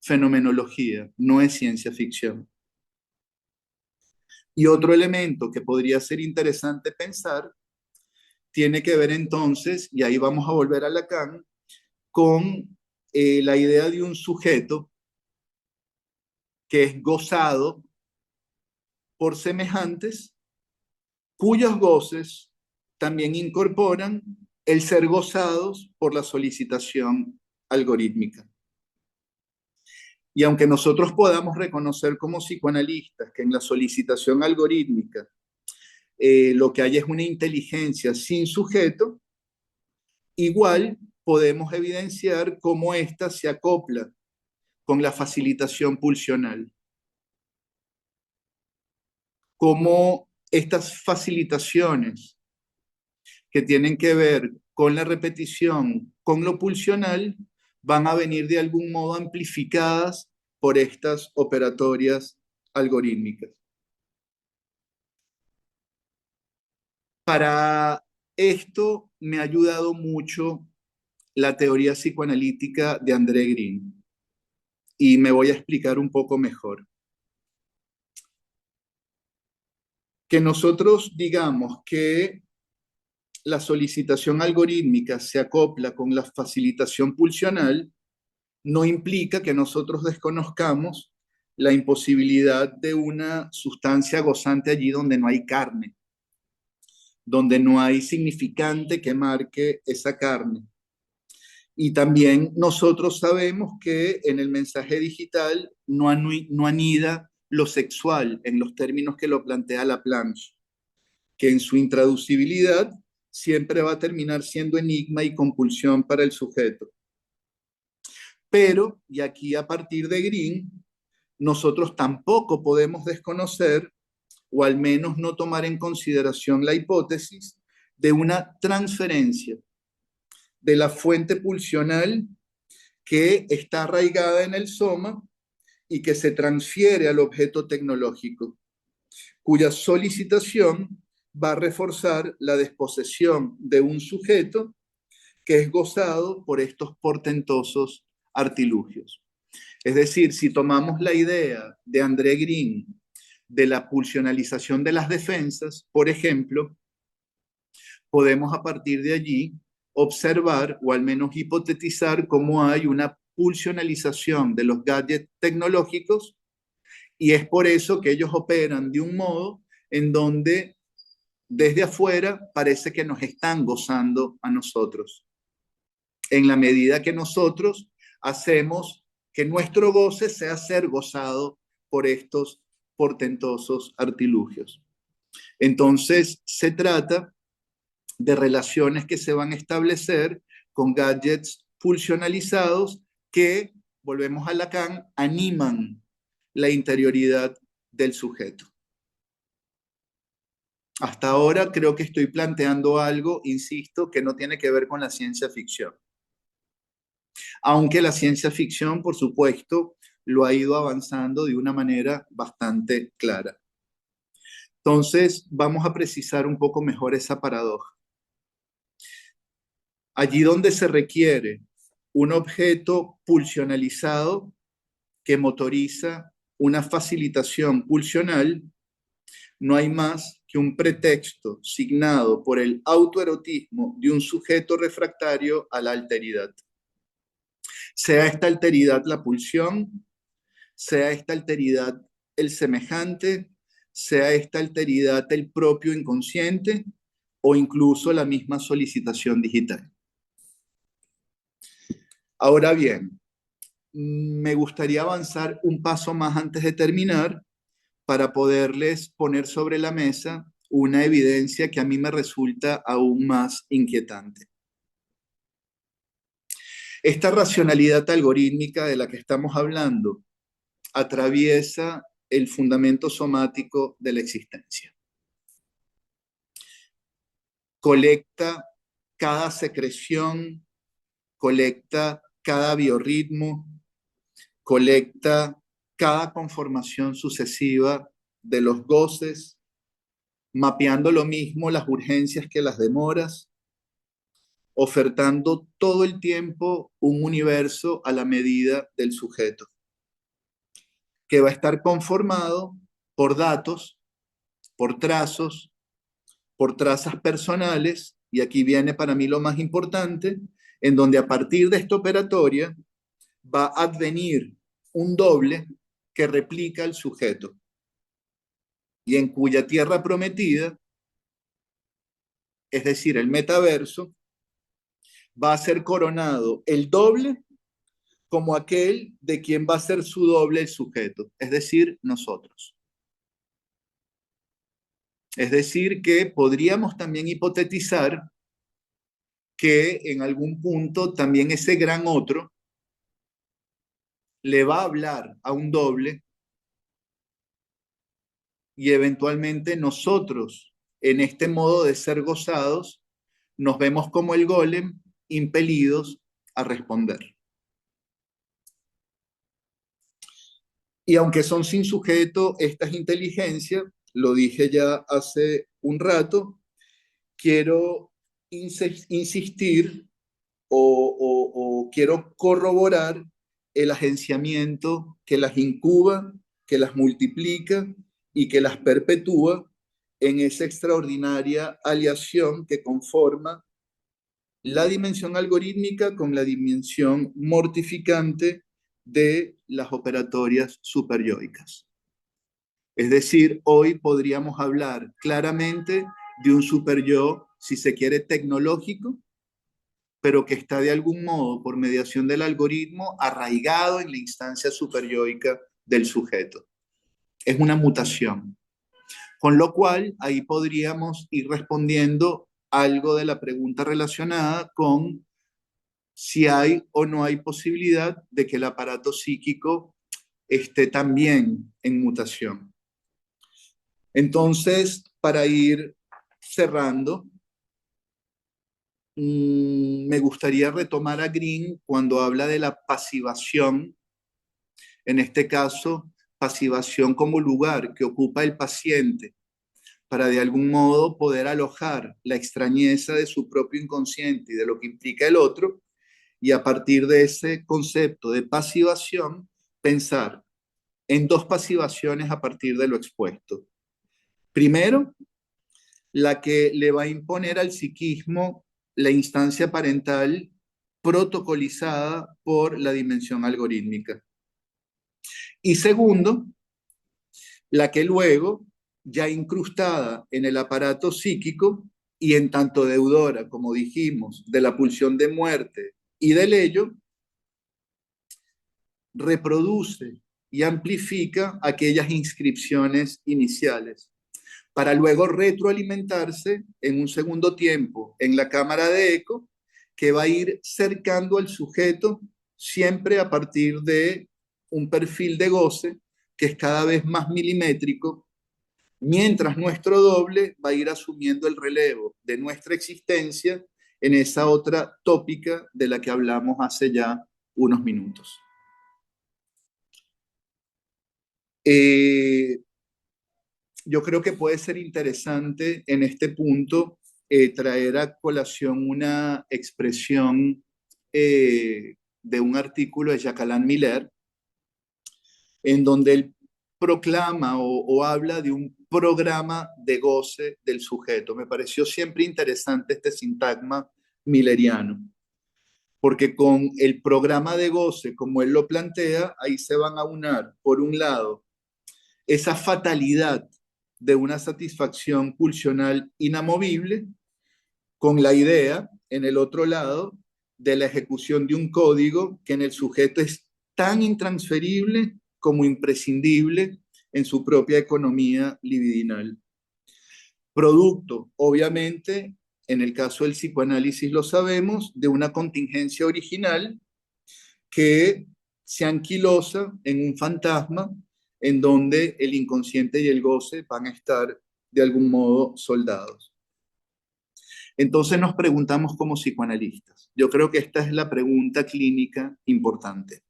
fenomenología, no es ciencia ficción. Y otro elemento que podría ser interesante pensar tiene que ver entonces, y ahí vamos a volver a Lacan, con la idea de un sujeto que es gozado por semejantes, cuyos goces también incorporan el ser gozados por la solicitación algorítmica. Y aunque nosotros podamos reconocer como psicoanalistas que en la solicitación algorítmica lo que hay es una inteligencia sin sujeto, igual podemos evidenciar cómo ésta se acopla con la facilitación pulsional, cómo estas facilitaciones que tienen que ver con la repetición, con lo pulsional, van a venir de algún modo amplificadas por estas operatorias algorítmicas. Para esto me ha ayudado mucho la teoría psicoanalítica de André Green y me voy a explicar un poco mejor. Que nosotros digamos que la solicitación algorítmica se acopla con la facilitación pulsional no implica que nosotros desconozcamos la imposibilidad de una sustancia gozante allí donde no hay carne, donde no hay significante que marque esa carne. Y también nosotros sabemos que en el mensaje digital no anida lo sexual en los términos que lo plantea Laplanche, que en su intraducibilidad siempre va a terminar siendo enigma y compulsión para el sujeto. Pero, y aquí a partir de Green, nosotros tampoco podemos desconocer, o al menos no tomar en consideración la hipótesis de una transferencia de la fuente pulsional que está arraigada en el soma y que se transfiere al objeto tecnológico, cuya solicitación va a reforzar la desposesión de un sujeto que es gozado por estos portentosos artilugios. Es decir, si tomamos la idea de André Green de la pulsionalización de las defensas, por ejemplo, podemos a partir de allí observar o al menos hipotetizar cómo hay una pulsionalización de los gadgets tecnológicos y es por eso que ellos operan de un modo en donde desde afuera parece que nos están gozando a nosotros, en la medida que nosotros hacemos que nuestro goce sea ser gozado por estos portentosos artilugios. Entonces, se trata de relaciones que se van a establecer con gadgets pulsionalizados que, volvemos a Lacan, animan la interioridad del sujeto. Hasta ahora creo que estoy planteando algo, insisto, que no tiene que ver con la ciencia ficción. Aunque la ciencia ficción, por supuesto, lo ha ido avanzando de una manera bastante clara. Entonces, vamos a precisar un poco mejor esa paradoja. Allí donde se requiere un objeto pulsionalizado que motoriza una facilitación pulsional, no hay más que un pretexto signado por el autoerotismo de un sujeto refractario a la alteridad. Sea esta alteridad la pulsión, sea esta alteridad el semejante, sea esta alteridad el propio inconsciente o incluso la misma solicitación digital. Ahora bien, me gustaría avanzar un paso más antes de terminar para poderles poner sobre la mesa una evidencia que a mí me resulta aún más inquietante. Esta racionalidad algorítmica de la que estamos hablando atraviesa el fundamento somático de la existencia. Colecta cada secreción, colecta cada biorritmo, colecta cada conformación sucesiva de los goces, mapeando lo mismo las urgencias que las demoras, ofertando todo el tiempo un universo a la medida del sujeto, que va a estar conformado por datos, por trazos, por trazas personales, y aquí viene para mí lo más importante, en donde a partir de esta operatoria va a advenir un doble que replica el sujeto y en cuya tierra prometida, es decir, el metaverso, va a ser coronado el doble como aquel de quien va a ser su doble el sujeto, es decir, nosotros. Es decir, que podríamos también hipotetizar que en algún punto también ese gran otro le va a hablar a un doble y eventualmente nosotros, en este modo de ser gozados, nos vemos como el golem impelidos a responder. Y aunque son sin sujeto estas inteligencias, lo dije ya hace un rato, quiero insistir o quiero corroborar el agenciamiento que las incuba, que las multiplica y que las perpetúa en esa extraordinaria aleación que conforma la dimensión algorítmica con la dimensión mortificante de las operatorias superyoicas. Es decir, hoy podríamos hablar claramente de un superyo, si se quiere, tecnológico, pero que está de algún modo, por mediación del algoritmo, arraigado en la instancia superyoica del sujeto. Es una mutación. Con lo cual, ahí podríamos ir respondiendo algo de la pregunta relacionada con si hay o no hay posibilidad de que el aparato psíquico esté también en mutación. Entonces, para ir cerrando, me gustaría retomar a Green cuando habla de la pasivación, en este caso, pasivación como lugar que ocupa el paciente para de algún modo poder alojar la extrañeza de su propio inconsciente y de lo que implica el otro, y a partir de ese concepto de pasivación, pensar en dos pasivaciones a partir de lo expuesto. Primero, la que le va a imponer al psiquismo la instancia parental protocolizada por la dimensión algorítmica. Y segundo, la que luego, ya incrustada en el aparato psíquico y en tanto deudora, como dijimos, de la pulsión de muerte y del ello, reproduce y amplifica aquellas inscripciones iniciales para luego retroalimentarse en un segundo tiempo en la cámara de eco que va a ir cercando al sujeto siempre a partir de un perfil de goce que es cada vez más milimétrico, mientras nuestro doble va a ir asumiendo el relevo de nuestra existencia en esa otra tópica de la que hablamos hace ya unos minutos. Yo creo que puede ser interesante en este punto traer a colación una expresión de un artículo de Jacques Alain Miller, en donde él proclama o habla de un programa de goce del sujeto. Me pareció siempre interesante este sintagma milleriano, porque con el programa de goce, como él lo plantea, ahí se van a unar, por un lado, esa fatalidad de una satisfacción pulsional inamovible con la idea, en el otro lado, de la ejecución de un código que en el sujeto es tan intransferible como imprescindible en su propia economía libidinal. Producto, obviamente, en el caso del psicoanálisis lo sabemos, de una contingencia original que se anquilosa en un fantasma en donde el inconsciente y el goce van a estar de algún modo soldados. Entonces nos preguntamos como psicoanalistas. Yo creo que esta es la pregunta clínica importante.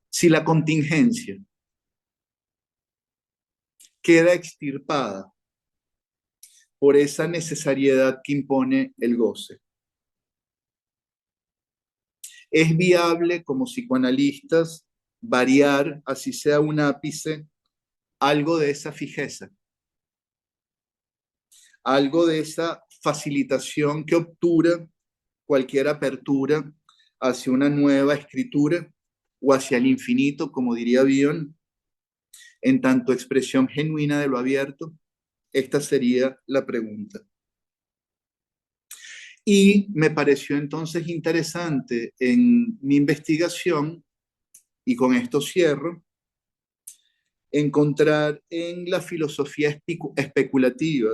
Si la contingencia queda extirpada por esa necesariedad que impone el goce, ¿es viable como psicoanalistas variar, así sea un ápice, algo de esa fijeza? Algo de esa facilitación que obtura cualquier apertura hacia una nueva escritura o hacia el infinito, como diría Bion, en tanto expresión genuina de lo abierto? Esta sería la pregunta. Y me pareció entonces interesante en mi investigación, y con esto cierro, encontrar en la filosofía especulativa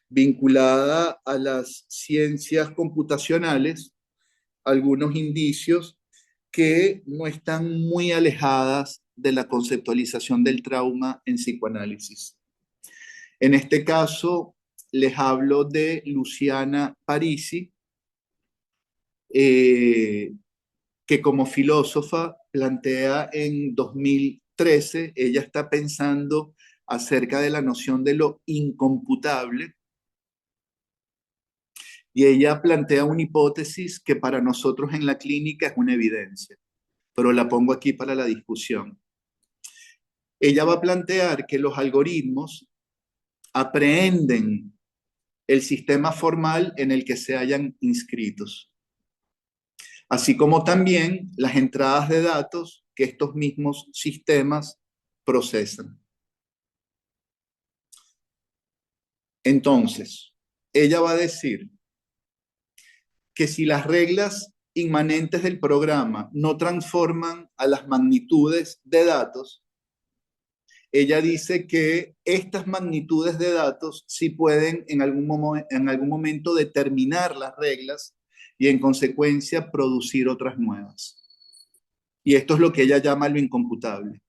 vinculada a las ciencias computacionales algunos indicios que no están muy alejadas de la conceptualización del trauma en psicoanálisis. En este caso, les hablo de Luciana Parisi, eh, que como filósofa plantea en 2013, ella está pensando acerca de la noción de lo incomputable, y ella plantea una hipótesis que para nosotros en la clínica es una evidencia, pero la pongo aquí para la discusión. Ella va a plantear que los algoritmos aprehenden el sistema formal en el que se hayan inscritos, así como también las entradas de datos que estos mismos sistemas procesan. Entonces, ella va a decir que si las reglas inmanentes del programa no transforman a las magnitudes de datos, ella dice que estas magnitudes de datos sí pueden en algún momento determinar las reglas y en consecuencia producir otras nuevas. Y esto es lo que ella llama lo incomputable.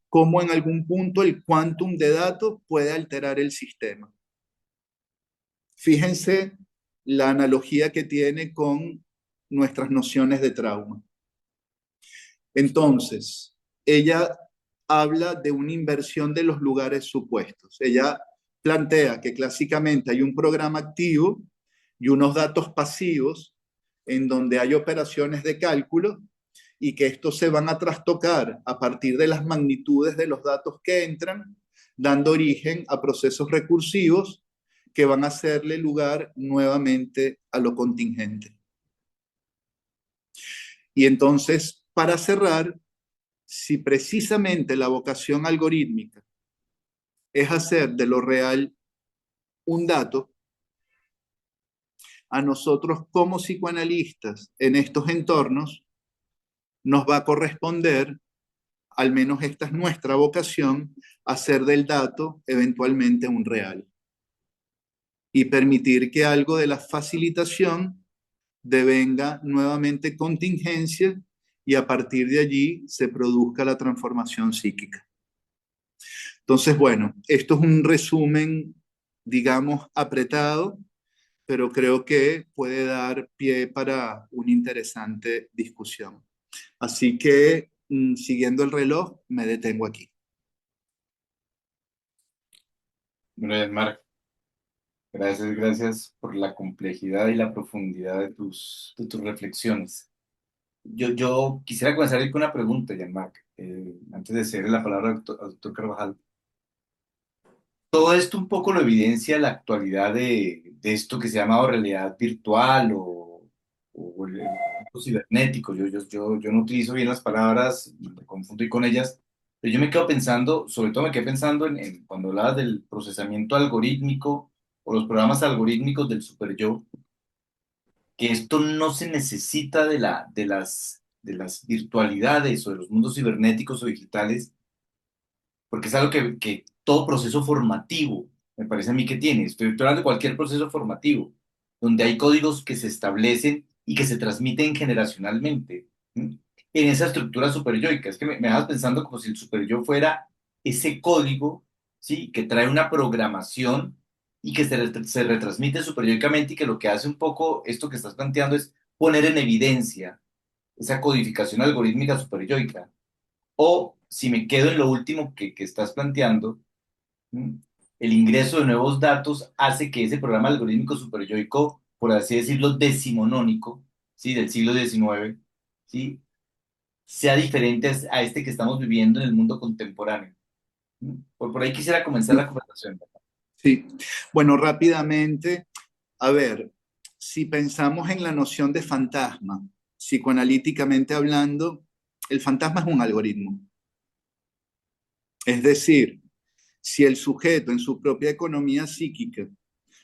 Cómo en algún punto el quantum de datos puede alterar el sistema. Fíjense la analogía que tiene con nuestras nociones de trauma. Entonces, ella habla de una inversión de los lugares supuestos. Ella plantea que clásicamente hay un programa activo y unos datos pasivos en donde hay operaciones de cálculo y que estos se van a trastocar a partir de las magnitudes de los datos que entran, dando origen a procesos recursivos que van a hacerle lugar nuevamente a lo contingente. Y entonces, para cerrar, si precisamente la vocación algorítmica es hacer de lo real un dato, a nosotros como psicoanalistas en estos entornos nos va a corresponder, al menos esta es nuestra vocación, hacer del dato eventualmente un real y permitir que algo de la facilitación devenga nuevamente contingencia y a partir de allí se produzca la transformación psíquica. Entonces, bueno, esto es un resumen, digamos, apretado, pero creo que puede dar pie para una interesante discusión. Así que, siguiendo el reloj, me detengo aquí. Bueno, Marc, gracias, gracias por la complejidad y la profundidad de tus reflexiones. Yo quisiera comenzar con una pregunta, Jean-Marc, antes de cederle la palabra al doctor Carvajal. Todo esto un poco lo evidencia la actualidad de esto que se ha llamado realidad virtual o el mundo cibernético. Yo no utilizo bien las palabras, me confundo y con ellas, pero yo me quedo pensando, sobre todo me quedé pensando cuando hablabas del procesamiento algorítmico o los programas algorítmicos del superyo, que esto no se necesita de las virtualidades o de los mundos cibernéticos o digitales, porque es algo que todo proceso formativo, me parece a mí que tiene, estoy hablando de cualquier proceso formativo, donde hay códigos que se establecen y que se transmiten generacionalmente, ¿sí? En esa estructura superyoica. Es que me dejas pensando como si el superyo fuera ese código, ¿sí? Que trae una programación y que se retransmite superyoicamente y que lo que hace un poco esto que estás planteando es poner en evidencia esa codificación algorítmica superyoica. O si me quedo en lo último que estás planteando, ¿m? El ingreso de nuevos datos hace que ese programa algorítmico superyoico, por así decirlo, decimonónico, ¿sí? Del siglo XIX, ¿sí? Sea diferente a este que estamos viviendo en el mundo contemporáneo. ¿M? Por ahí quisiera comenzar la conversación. Sí, bueno, rápidamente, a ver, si pensamos en la noción de fantasma, psicoanalíticamente hablando, el fantasma es un algoritmo. Es decir, si el sujeto en su propia economía psíquica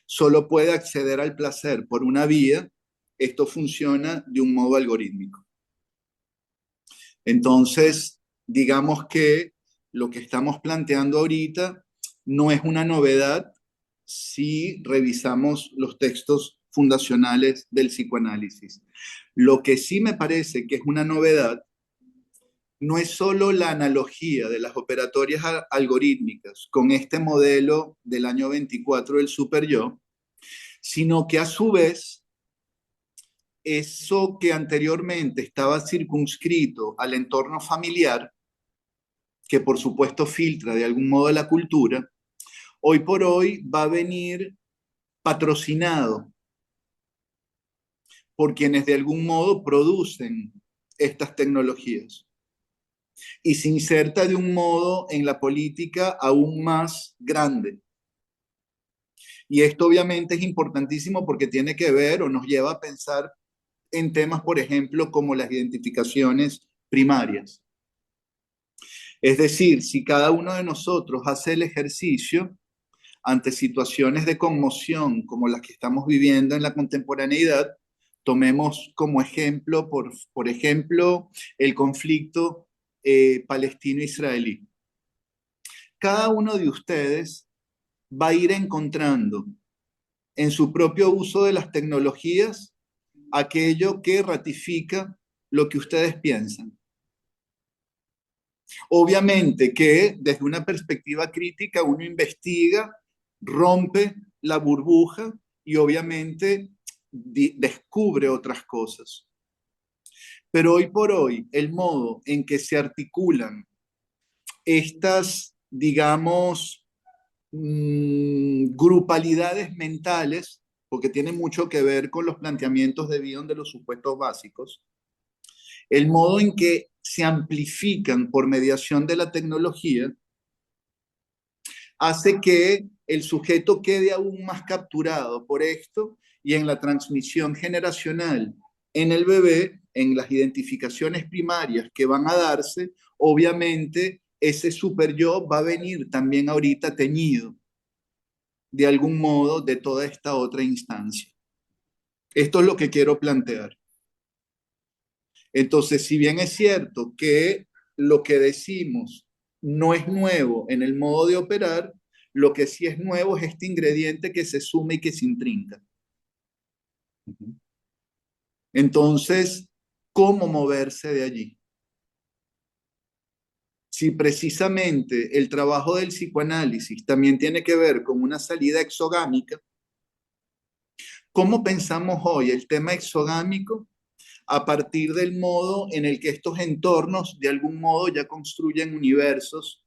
solo puede acceder al placer por una vía, esto funciona de un modo algorítmico. Entonces, digamos que lo que estamos planteando ahorita no es una novedad si revisamos los textos fundacionales del psicoanálisis. Lo que sí me parece que es una novedad no es solo la analogía de las operatorias algorítmicas con este modelo del año 24 del superyo, sino que a su vez eso que anteriormente estaba circunscrito al entorno familiar, que por supuesto filtra de algún modo la cultura, hoy por hoy va a venir patrocinado por quienes de algún modo producen estas tecnologías y se inserta de un modo en la política aún más grande. Y esto obviamente es importantísimo porque tiene que ver o nos lleva a pensar en temas, por ejemplo, como las identificaciones primarias. Es decir, si cada uno de nosotros hace el ejercicio ante situaciones de conmoción como las que estamos viviendo en la contemporaneidad, tomemos como ejemplo, por ejemplo, el conflicto palestino-israelí. Cada uno de ustedes va a ir encontrando en su propio uso de las tecnologías aquello que ratifica lo que ustedes piensan. Obviamente que desde una perspectiva crítica uno investiga, rompe la burbuja y obviamente descubre otras cosas. Pero hoy por hoy, el modo en que se articulan estas, digamos, grupalidades mentales, porque tiene mucho que ver con los planteamientos de Bion de los supuestos básicos, el modo en que se amplifican por mediación de la tecnología, hace que el sujeto quede aún más capturado por esto y en la transmisión generacional en el bebé, en las identificaciones primarias que van a darse, obviamente ese super yo va a venir también ahorita teñido de algún modo de toda esta otra instancia. Esto es lo que quiero plantear. Entonces, si bien es cierto que lo que decimos no es nuevo en el modo de operar, lo que sí es nuevo es este ingrediente que se suma y que se intrinca. Entonces, ¿cómo moverse de allí? Si precisamente el trabajo del psicoanálisis también tiene que ver con una salida exogámica, ¿cómo pensamos hoy el tema exogámico a partir del modo en el que estos entornos de algún modo ya construyen universos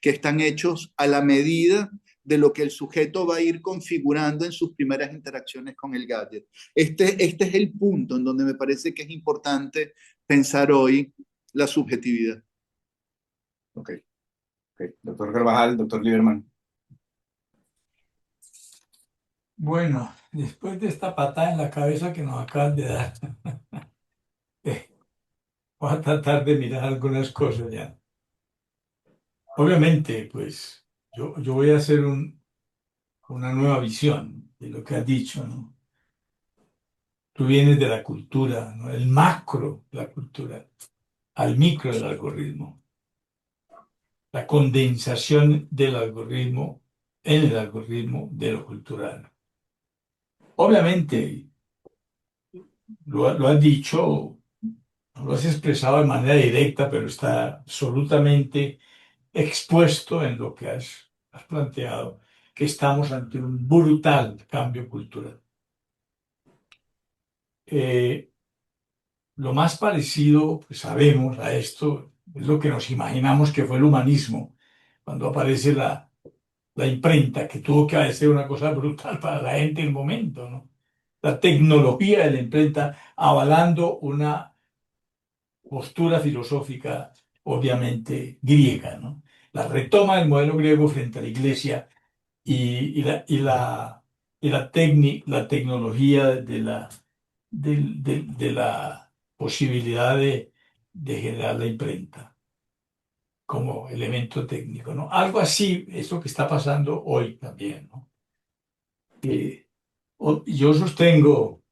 que están hechos a la medida de lo que el sujeto va a ir configurando en sus primeras interacciones con el gadget? Este es el punto en donde me parece que es importante pensar hoy la subjetividad. Ok, ok. Doctor Carvajal, doctor Lieberman. Bueno, después de esta patada en la cabeza que nos acaban de dar, voy a tratar de mirar algunas cosas ya. Obviamente, pues yo voy a hacer una nueva visión de lo que has dicho, ¿no? Tú vienes de la cultura, ¿no? El macro de la cultura, al micro del algoritmo. La condensación del algoritmo en el algoritmo de lo cultural. Obviamente, lo has dicho, no lo has expresado de manera directa, pero está absolutamente expuesto en lo que has planteado, que estamos ante un brutal cambio cultural. Eh, lo más parecido, pues sabemos a esto, es lo que nos imaginamos que fue el humanismo, cuando aparece la imprenta, que tuvo que ser una cosa brutal para la gente en el momento, ¿no? La tecnología de la imprenta avalando una postura filosófica, obviamente, griega, ¿no? La retoma del modelo griego frente a la Iglesia y y la tecnología de la posibilidad de generar la imprenta como elemento técnico, ¿no? Algo así es lo que está pasando hoy también, ¿no? Yo sostengo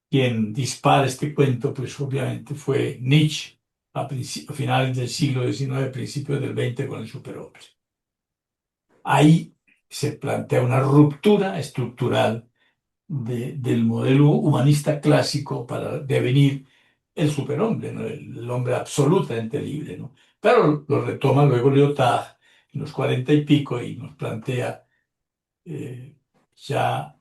quien dispara este cuento, pues obviamente fue Nietzsche a finales del siglo XIX, principios del XX con el superhombre. Ahí se plantea una ruptura estructural del modelo humanista clásico para devenir el superhombre, ¿no? El hombre absolutamente libre, ¿no? Claro, lo retoma luego Lyotard en los 40 y pico y nos plantea ya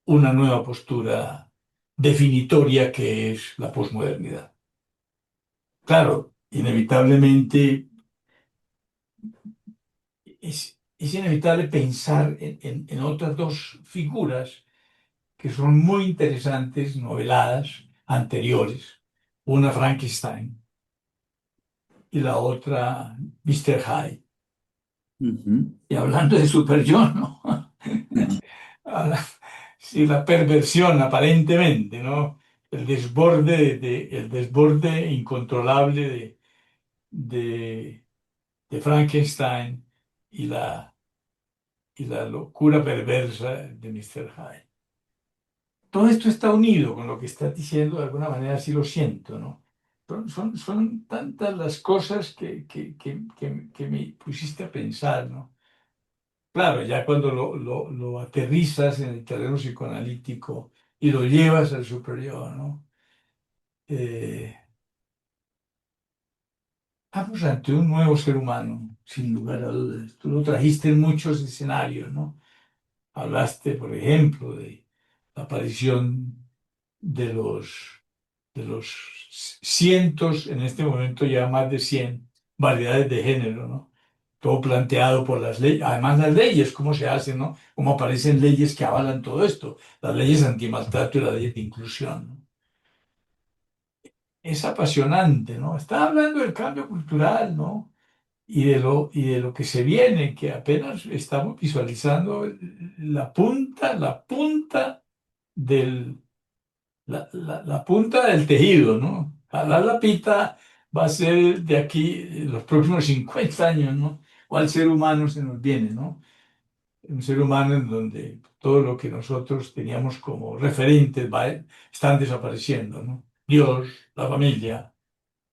una nueva postura definitoria que es la posmodernidad. Claro, inevitablemente es inevitable pensar en otras dos figuras que son muy interesantes, noveladas, anteriores. Una Frankenstein y la otra Mr. Hyde. Ujú, Y hablando de super yo, ¿no? ujú. Habla- Sí, la perversión aparentemente, ¿no? El desborde incontrolable de, de Frankenstein y y la locura perversa de Mr. Hyde. Todo esto está unido con lo que estás diciendo, de alguna manera así lo siento, ¿no? Son tantas las cosas que me pusiste a pensar, ¿no? Claro, ya cuando lo aterrizas en el terreno psicoanalítico y lo llevas al superior, ¿no? Eh, Vamos ante un nuevo ser humano, sin lugar a dudas. Tú lo trajiste en muchos escenarios, ¿no? Hablaste, por ejemplo, de la aparición de de los cientos, en este momento ya más de 100 variedades de género, ¿no? Todo planteado por las leyes, además las leyes, cómo se hacen, ¿no? Cómo aparecen leyes que avalan todo esto, las leyes antimaltrato y las leyes de inclusión, ¿no? Es apasionante, ¿no? Está hablando del cambio cultural, ¿no? Y de lo que se viene, que apenas estamos visualizando la punta del, la punta del tejido, ¿no? Jalar la pita va a ser de aquí los próximos 50 años, ¿no? ¿Cuál ser humano se nos viene, ¿no? Un ser humano en donde todo lo que nosotros teníamos como referentes están desapareciendo, ¿no? Dios, la familia,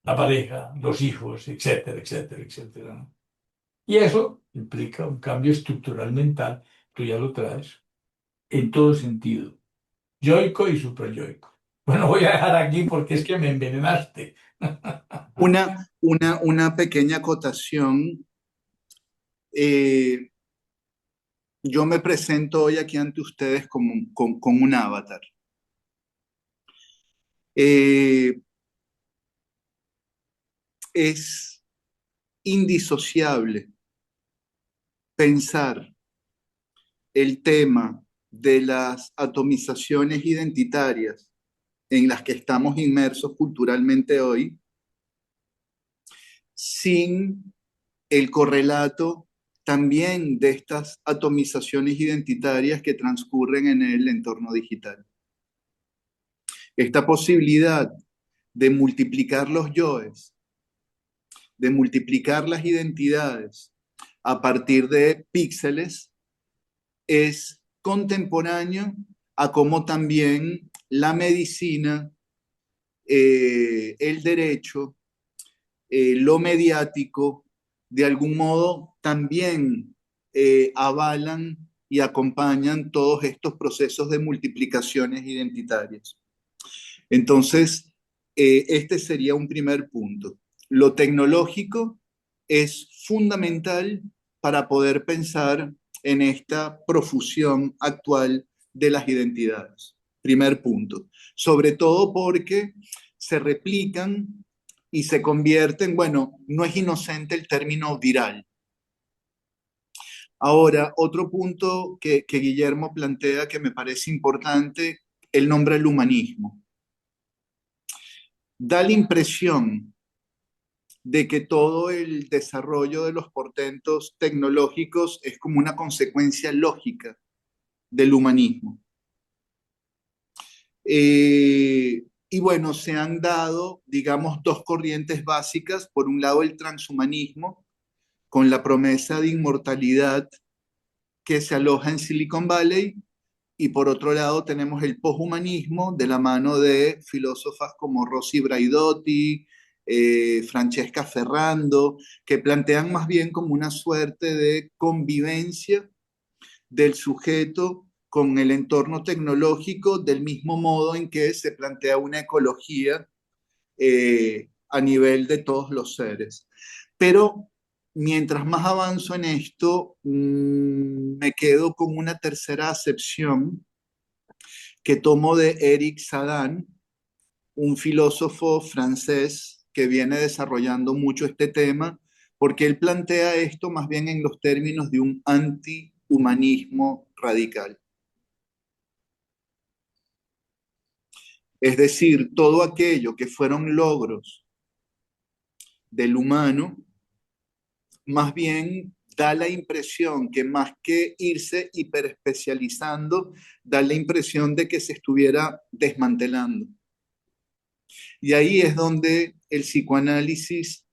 la pareja, los hijos, etcétera, etcétera, etcétera, ¿no? Y eso implica un cambio estructural mental, tú ya lo traes, en todo sentido, yoico y superyoico. Bueno, voy a dejar aquí porque es que me envenenaste. Una pequeña acotación. Eh, yo me presento hoy aquí ante ustedes como, con un avatar. Eh, es indisociable pensar el tema de las atomizaciones identitarias en las que estamos inmersos culturalmente hoy sin el correlato también de estas atomizaciones identitarias que transcurren en el entorno digital. Esta posibilidad de multiplicar los yoes, de multiplicar las identidades a partir de píxeles, es contemporáneo a cómo también la medicina, el derecho, lo mediático, de algún modo también avalan y acompañan todos estos procesos de multiplicaciones identitarias. Entonces, este sería un primer punto. Lo tecnológico es fundamental para poder pensar en esta profusión actual de las identidades. Primer punto. Sobre todo porque se replican y se convierten, bueno, no es inocente el término viral. Ahora, otro punto que Guillermo plantea que me parece importante, el nombre al humanismo. Da la impresión de que todo el desarrollo de los portentos tecnológicos es como una consecuencia lógica del humanismo. Y bueno, se han dado, digamos, dos corrientes básicas. Por un lado, el transhumanismo, con la promesa de inmortalidad que se aloja en Silicon Valley, y por otro lado tenemos el poshumanismo de la mano de filósofas como Rosy Braidotti, Francesca Ferrando, que plantean más bien como una suerte de convivencia del sujeto con el entorno tecnológico, del mismo modo en que se plantea una ecología a nivel de todos los seres. Pero mientras más avanzo en esto, me quedo con una tercera acepción que tomo de Eric Sadan, un filósofo francés que viene desarrollando mucho este tema, porque él plantea esto más bien en los términos de un antihumanismo radical. Es decir, todo aquello que fueron logros del humano, más bien da la impresión que más que irse hiperespecializando, da la impresión de que se estuviera desmantelando. Y ahí es donde el psicoanálisis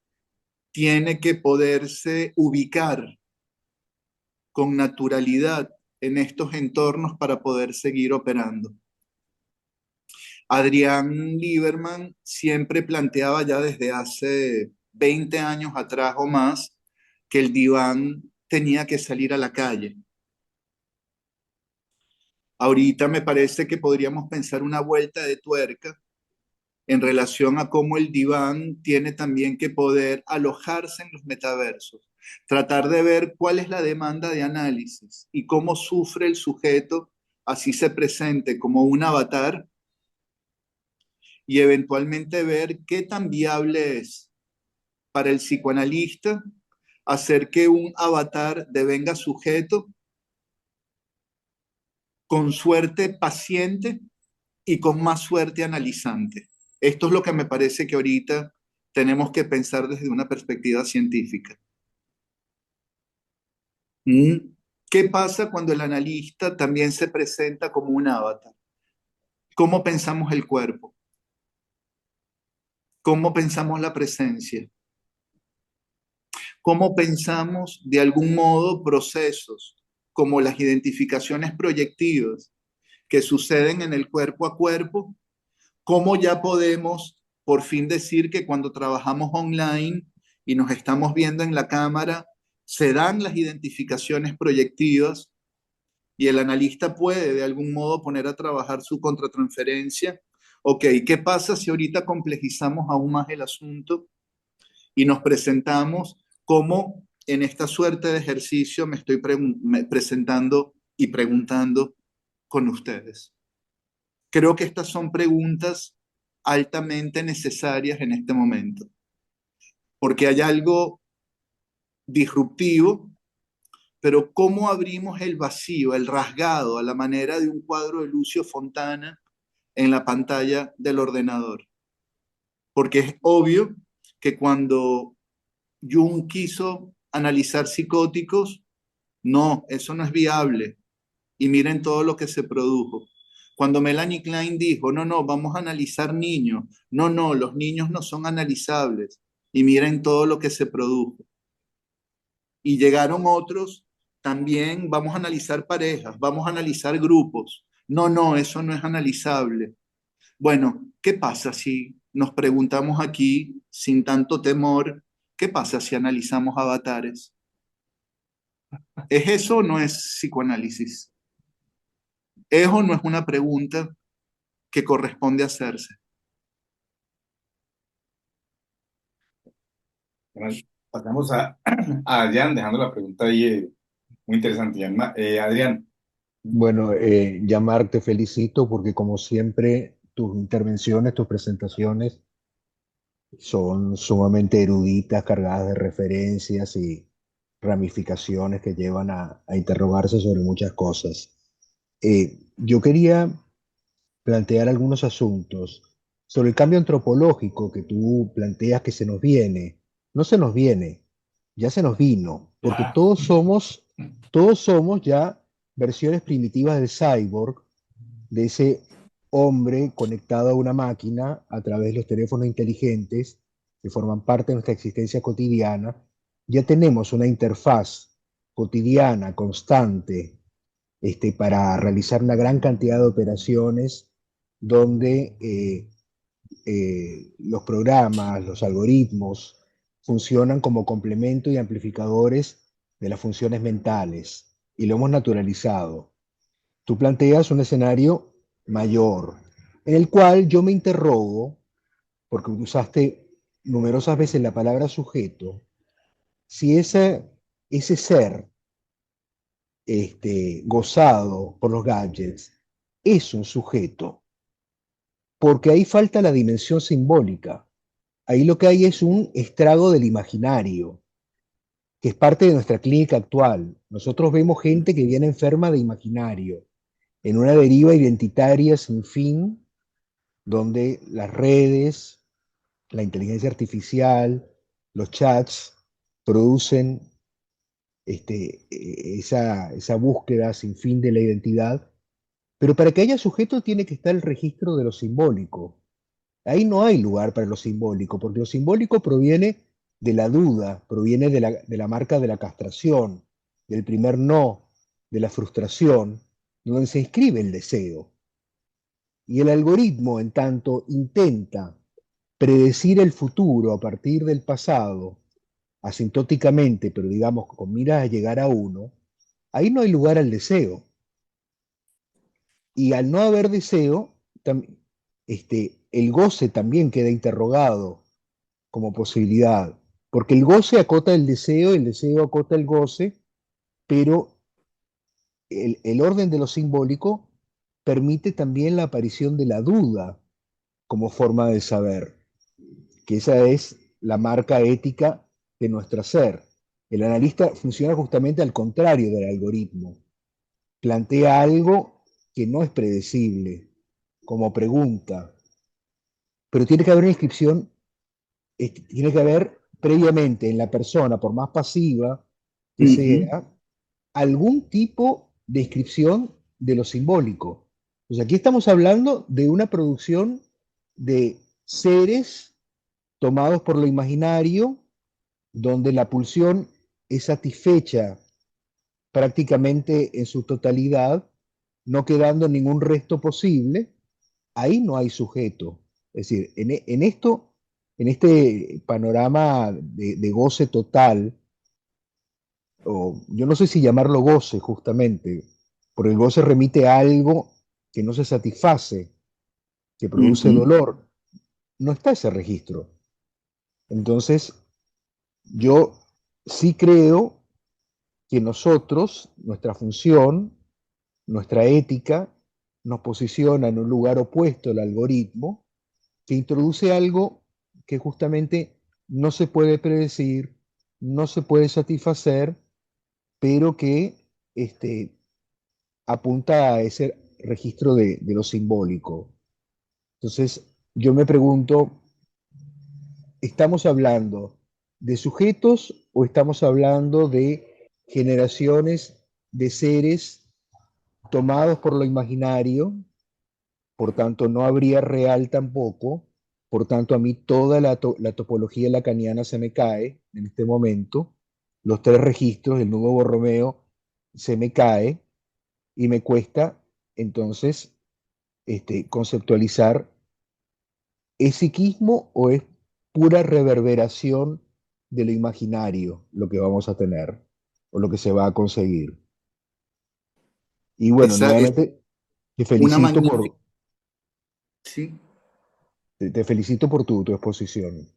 tiene que poderse ubicar con naturalidad en estos entornos para poder seguir operando. Adrián Lieberman siempre planteaba ya desde hace 20 años atrás o más que el diván tenía que salir a la calle. Ahorita me parece que podríamos pensar una vuelta de tuerca en relación a cómo el diván tiene también que poder alojarse en los metaversos, tratar de ver cuál es la demanda de análisis y cómo sufre el sujeto, así se presente como un avatar, y eventualmente ver qué tan viable es para el psicoanalista hacer que un avatar devenga sujeto, con suerte paciente y con más suerte analizante. Esto es lo que me parece que ahorita tenemos que pensar desde una perspectiva científica. ¿Qué pasa cuando el analista también se presenta como un avatar? ¿Cómo pensamos el cuerpo? ¿Cómo pensamos la presencia? ¿Cómo pensamos de algún modo procesos como las identificaciones proyectivas que suceden en el cuerpo a cuerpo? ¿Cómo ya podemos por fin decir que cuando trabajamos online y nos estamos viendo en la cámara, se dan las identificaciones proyectivas y el analista puede de algún modo poner a trabajar su contratransferencia? Ok, ¿qué pasa si ahorita complejizamos aún más el asunto y nos presentamos como en esta suerte de ejercicio me estoy presentando y preguntando con ustedes? Creo que estas son preguntas altamente necesarias en este momento, porque hay algo disruptivo, pero ¿cómo abrimos el vacío, el rasgado, a la manera de un cuadro de Lucio Fontana en la pantalla del ordenador? Porque es obvio que cuando Jung quiso analizar psicóticos, no, eso no es viable. Y miren todo lo que se produjo. Cuando Melanie Klein dijo, no, no, vamos a analizar niños, no, no, los niños no son analizables. Y miren todo lo que se produjo. Y llegaron otros, también vamos a analizar parejas, vamos a analizar grupos. No, no, eso no es analizable. Bueno, ¿qué pasa si nos preguntamos aquí sin tanto temor, qué pasa si analizamos avatares? ¿Es eso o no es psicoanálisis? ¿Es o no es una pregunta que corresponde hacerse? Bueno, pasamos a Adrián, dejando la pregunta ahí muy interesante. Adrián, Bueno, Jean-Marc, te felicito porque como siempre tus intervenciones, tus presentaciones son sumamente eruditas, cargadas de referencias y ramificaciones que llevan a interrogarse sobre muchas cosas. Yo quería plantear algunos asuntos sobre el cambio antropológico que tú planteas que se nos viene. No se nos viene, ya se nos vino, porque Ya. todos somos ya versiones primitivas del cyborg, de ese hombre conectado a una máquina a través de los teléfonos inteligentes que forman parte de nuestra existencia cotidiana. Ya tenemos una interfaz cotidiana, constante, para realizar una gran cantidad de operaciones donde los programas, los algoritmos, funcionan como complemento y amplificadores de las funciones mentales y lo hemos naturalizado. Tú planteas un escenario mayor en el cual yo me interrogo, porque usaste numerosas veces la palabra sujeto, si ese ser gozado por los gadgets es un sujeto, porque ahí falta la dimensión simbólica. Ahí lo que hay es un estrago del imaginario, que es parte de nuestra clínica actual. Nosotros vemos gente que viene enferma de imaginario, en una deriva identitaria sin fin, donde las redes, la inteligencia artificial, los chats producen esa búsqueda sin fin de la identidad, pero para que haya sujeto tiene que estar el registro de lo simbólico. Ahí no hay lugar para lo simbólico, porque lo simbólico proviene de la duda, proviene de la marca de la castración, del primer no, de la frustración, donde se inscribe el deseo. Y el algoritmo, en tanto, intenta predecir el futuro a partir del pasado, asintóticamente, pero digamos con miras a llegar a uno, ahí no hay lugar al deseo. Y al no haber deseo, el goce también queda interrogado como posibilidad, porque el goce acota el deseo acota el goce, pero el orden de lo simbólico permite también la aparición de la duda como forma de saber, que esa es la marca ética de nuestro ser. El analista funciona justamente al contrario del algoritmo. Plantea algo que no es predecible, como pregunta, pero tiene que haber una inscripción, tiene que haber previamente en la persona, por más pasiva que Ujú. sea, algún tipo de inscripción de lo simbólico. Pues aquí estamos hablando de una producción de seres tomados por lo imaginario, donde la pulsión es satisfecha prácticamente en su totalidad, no quedando ningún resto posible, ahí no hay sujeto. Es decir, en este panorama de goce total, o yo no sé si llamarlo goce justamente, porque el goce remite a algo que no se satisface, que produce Ujú. dolor, no está ese registro. Entonces, yo sí creo que nosotros, nuestra función, nuestra ética, nos posiciona en un lugar opuesto al algoritmo, que introduce algo que justamente no se puede predecir, no se puede satisfacer, pero que este, apunta a ese registro de lo simbólico. Entonces, yo me pregunto, ¿estamos hablando de sujetos o estamos hablando de generaciones de seres tomados por lo imaginario? Por tanto, no habría real tampoco. Por tanto, a mí toda la topología lacaniana se me cae en este momento. Los tres registros del nudo Borromeo se me cae y me cuesta entonces conceptualizar, ¿es psiquismo o es pura reverberación de lo imaginario lo que vamos a tener o lo que se va a conseguir? Y bueno, Esa es nuevamente te una felicito magnífica, por, sí. te felicito por tu exposición.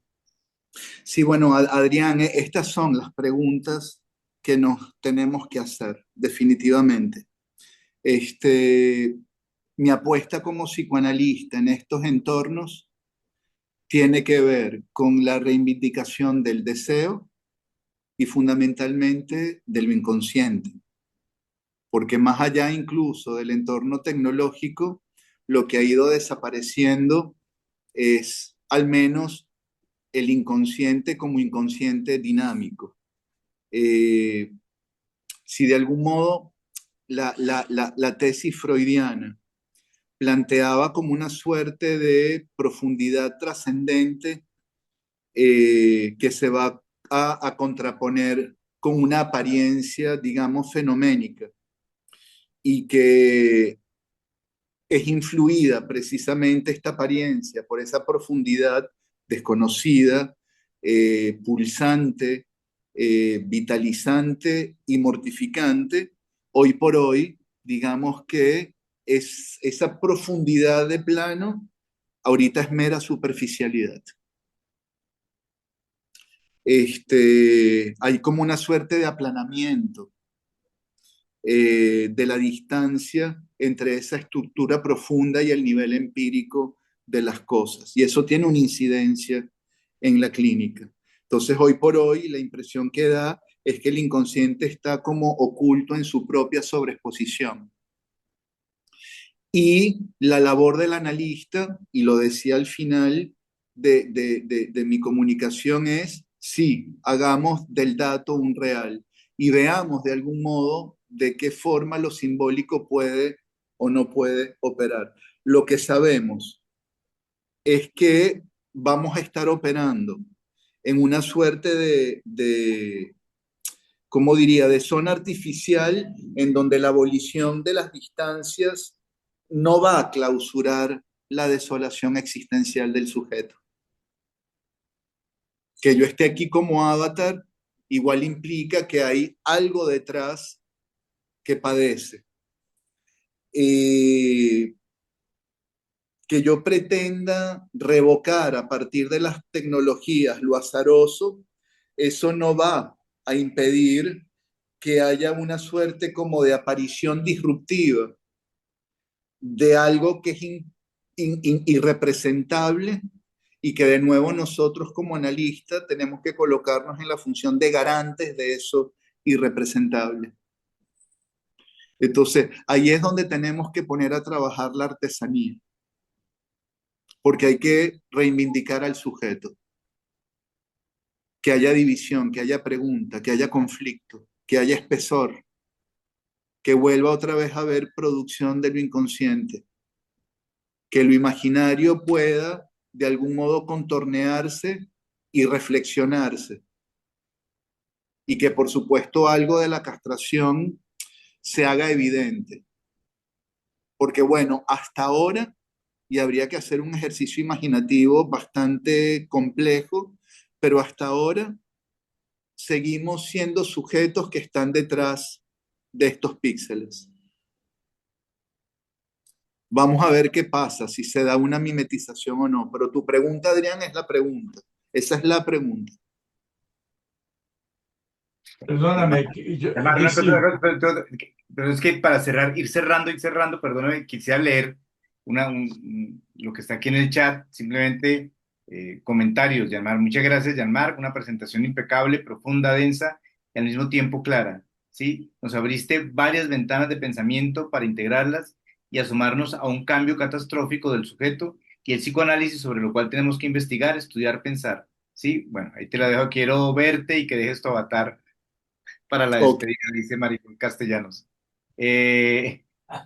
Sí, bueno, Adrián, estas son las preguntas que nos tenemos que hacer, definitivamente. Este, mi apuesta como psicoanalista en estos entornos tiene que ver con la reivindicación del deseo y fundamentalmente de lo inconsciente, porque más allá incluso del entorno tecnológico, lo que ha ido desapareciendo es al menos el inconsciente como inconsciente dinámico. Si de algún modo la tesis freudiana. Planteaba como una suerte de profundidad trascendente que se va a contraponer con una apariencia, digamos, fenoménica y que es influida precisamente esta apariencia por esa profundidad desconocida, pulsante, vitalizante y mortificante. Hoy por hoy, digamos que esa profundidad de plano ahorita es mera superficialidad. Hay como una suerte de aplanamiento de la distancia entre esa estructura profunda y el nivel empírico de las cosas. Y eso tiene una incidencia en la clínica. Entonces, hoy por hoy, la impresión que da es que el inconsciente está como oculto en su propia sobreexposición. Y la labor del analista, y lo decía al final de mi comunicación, es, sí, hagamos del dato un real y veamos de algún modo de qué forma lo simbólico puede o no puede operar. Lo que sabemos es que vamos a estar operando en una suerte ¿cómo diría?, de zona artificial en donde la abolición de las distancias no va a clausurar la desolación existencial del sujeto. Que yo esté aquí como avatar igual implica que hay algo detrás que padece. Que yo pretenda revocar a partir de las tecnologías lo azaroso, eso no va a impedir que haya una suerte como de aparición disruptiva de algo que es irrepresentable y que de nuevo nosotros como analistas tenemos que colocarnos en la función de garantes de eso irrepresentable. Entonces, ahí es donde tenemos que poner a trabajar la artesanía, porque hay que reivindicar al sujeto, que haya división, que haya pregunta, que haya conflicto, que haya espesor, que vuelva otra vez a haber producción de lo inconsciente, que lo imaginario pueda de algún modo contornearse y reflexionarse, y que por supuesto algo de la castración se haga evidente, porque bueno, hasta ahora, y habría que hacer un ejercicio imaginativo bastante complejo, pero hasta ahora seguimos siendo sujetos que están detrás de estos píxeles. Vamos a ver qué pasa, si se da una mimetización o no. Pero tu pregunta, Adrián, es la pregunta. Esa es la pregunta. Perdóname, Además, una Richie, cosa, pero es que para cerrar, ir cerrando, perdóname, quisiera leer lo que está aquí en el chat, simplemente comentarios, Yanmar. Muchas gracias, Yanmar, una presentación impecable, profunda, densa y al mismo tiempo clara, ¿sí? Nos abriste varias ventanas de pensamiento para integrarlas y asomarnos a un cambio catastrófico del sujeto y el psicoanálisis sobre lo cual tenemos que investigar, estudiar, pensar, ¿sí? Bueno, ahí te la dejo, quiero verte y que dejes tu avatar para la Ok. despedida, dice Maricón Castellanos.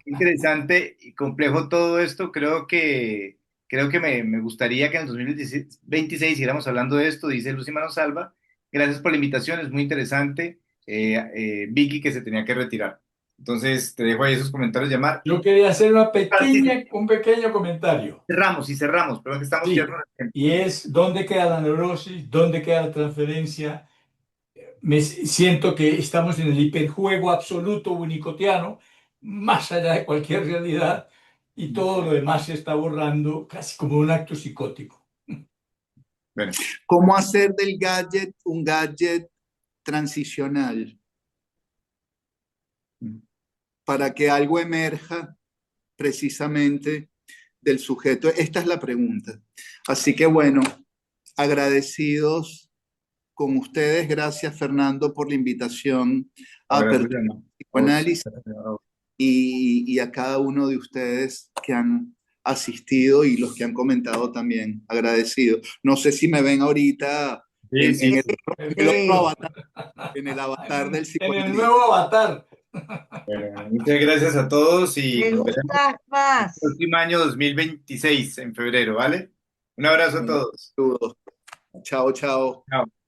Interesante y complejo todo esto. Creo que me gustaría que en el 2026 siguiéramos hablando de esto, dice Lucy Manosalva. Gracias por la invitación, es muy interesante. Vicky, que se tenía que retirar. Entonces, te dejo ahí esos comentarios, llamar. yo quería hacer Ah, sí, sí, un pequeño comentario. cerramos, pero que estamos ya Sí, con el tiempo. y es dónde queda la neurosis, dónde queda la transferencia. Siento que estamos en el hiperjuego absoluto unicotiano, más allá de cualquier realidad, y todo lo demás se está borrando casi como un acto psicótico. Bueno, ¿Cómo hacer del gadget un gadget transicional para que algo emerja precisamente del sujeto? Esta es la pregunta. Así que bueno, agradecidos con ustedes. Gracias, Fernando, por la invitación a abrazo, Apertura Yanmar. A vos. Psicoanálisis y a cada uno de ustedes que han asistido y los que han comentado también. Agradecido. No sé si me ven ahorita Sí, sí. en el otro avatar, en el avatar del En el psicoanalista. nuevo avatar. Bueno, muchas gracias a todos y Me nos veremos gustas el más. próximo año 2026 en febrero, ¿vale? Un abrazo a Un todos. saludo. Chao, chao. Chao.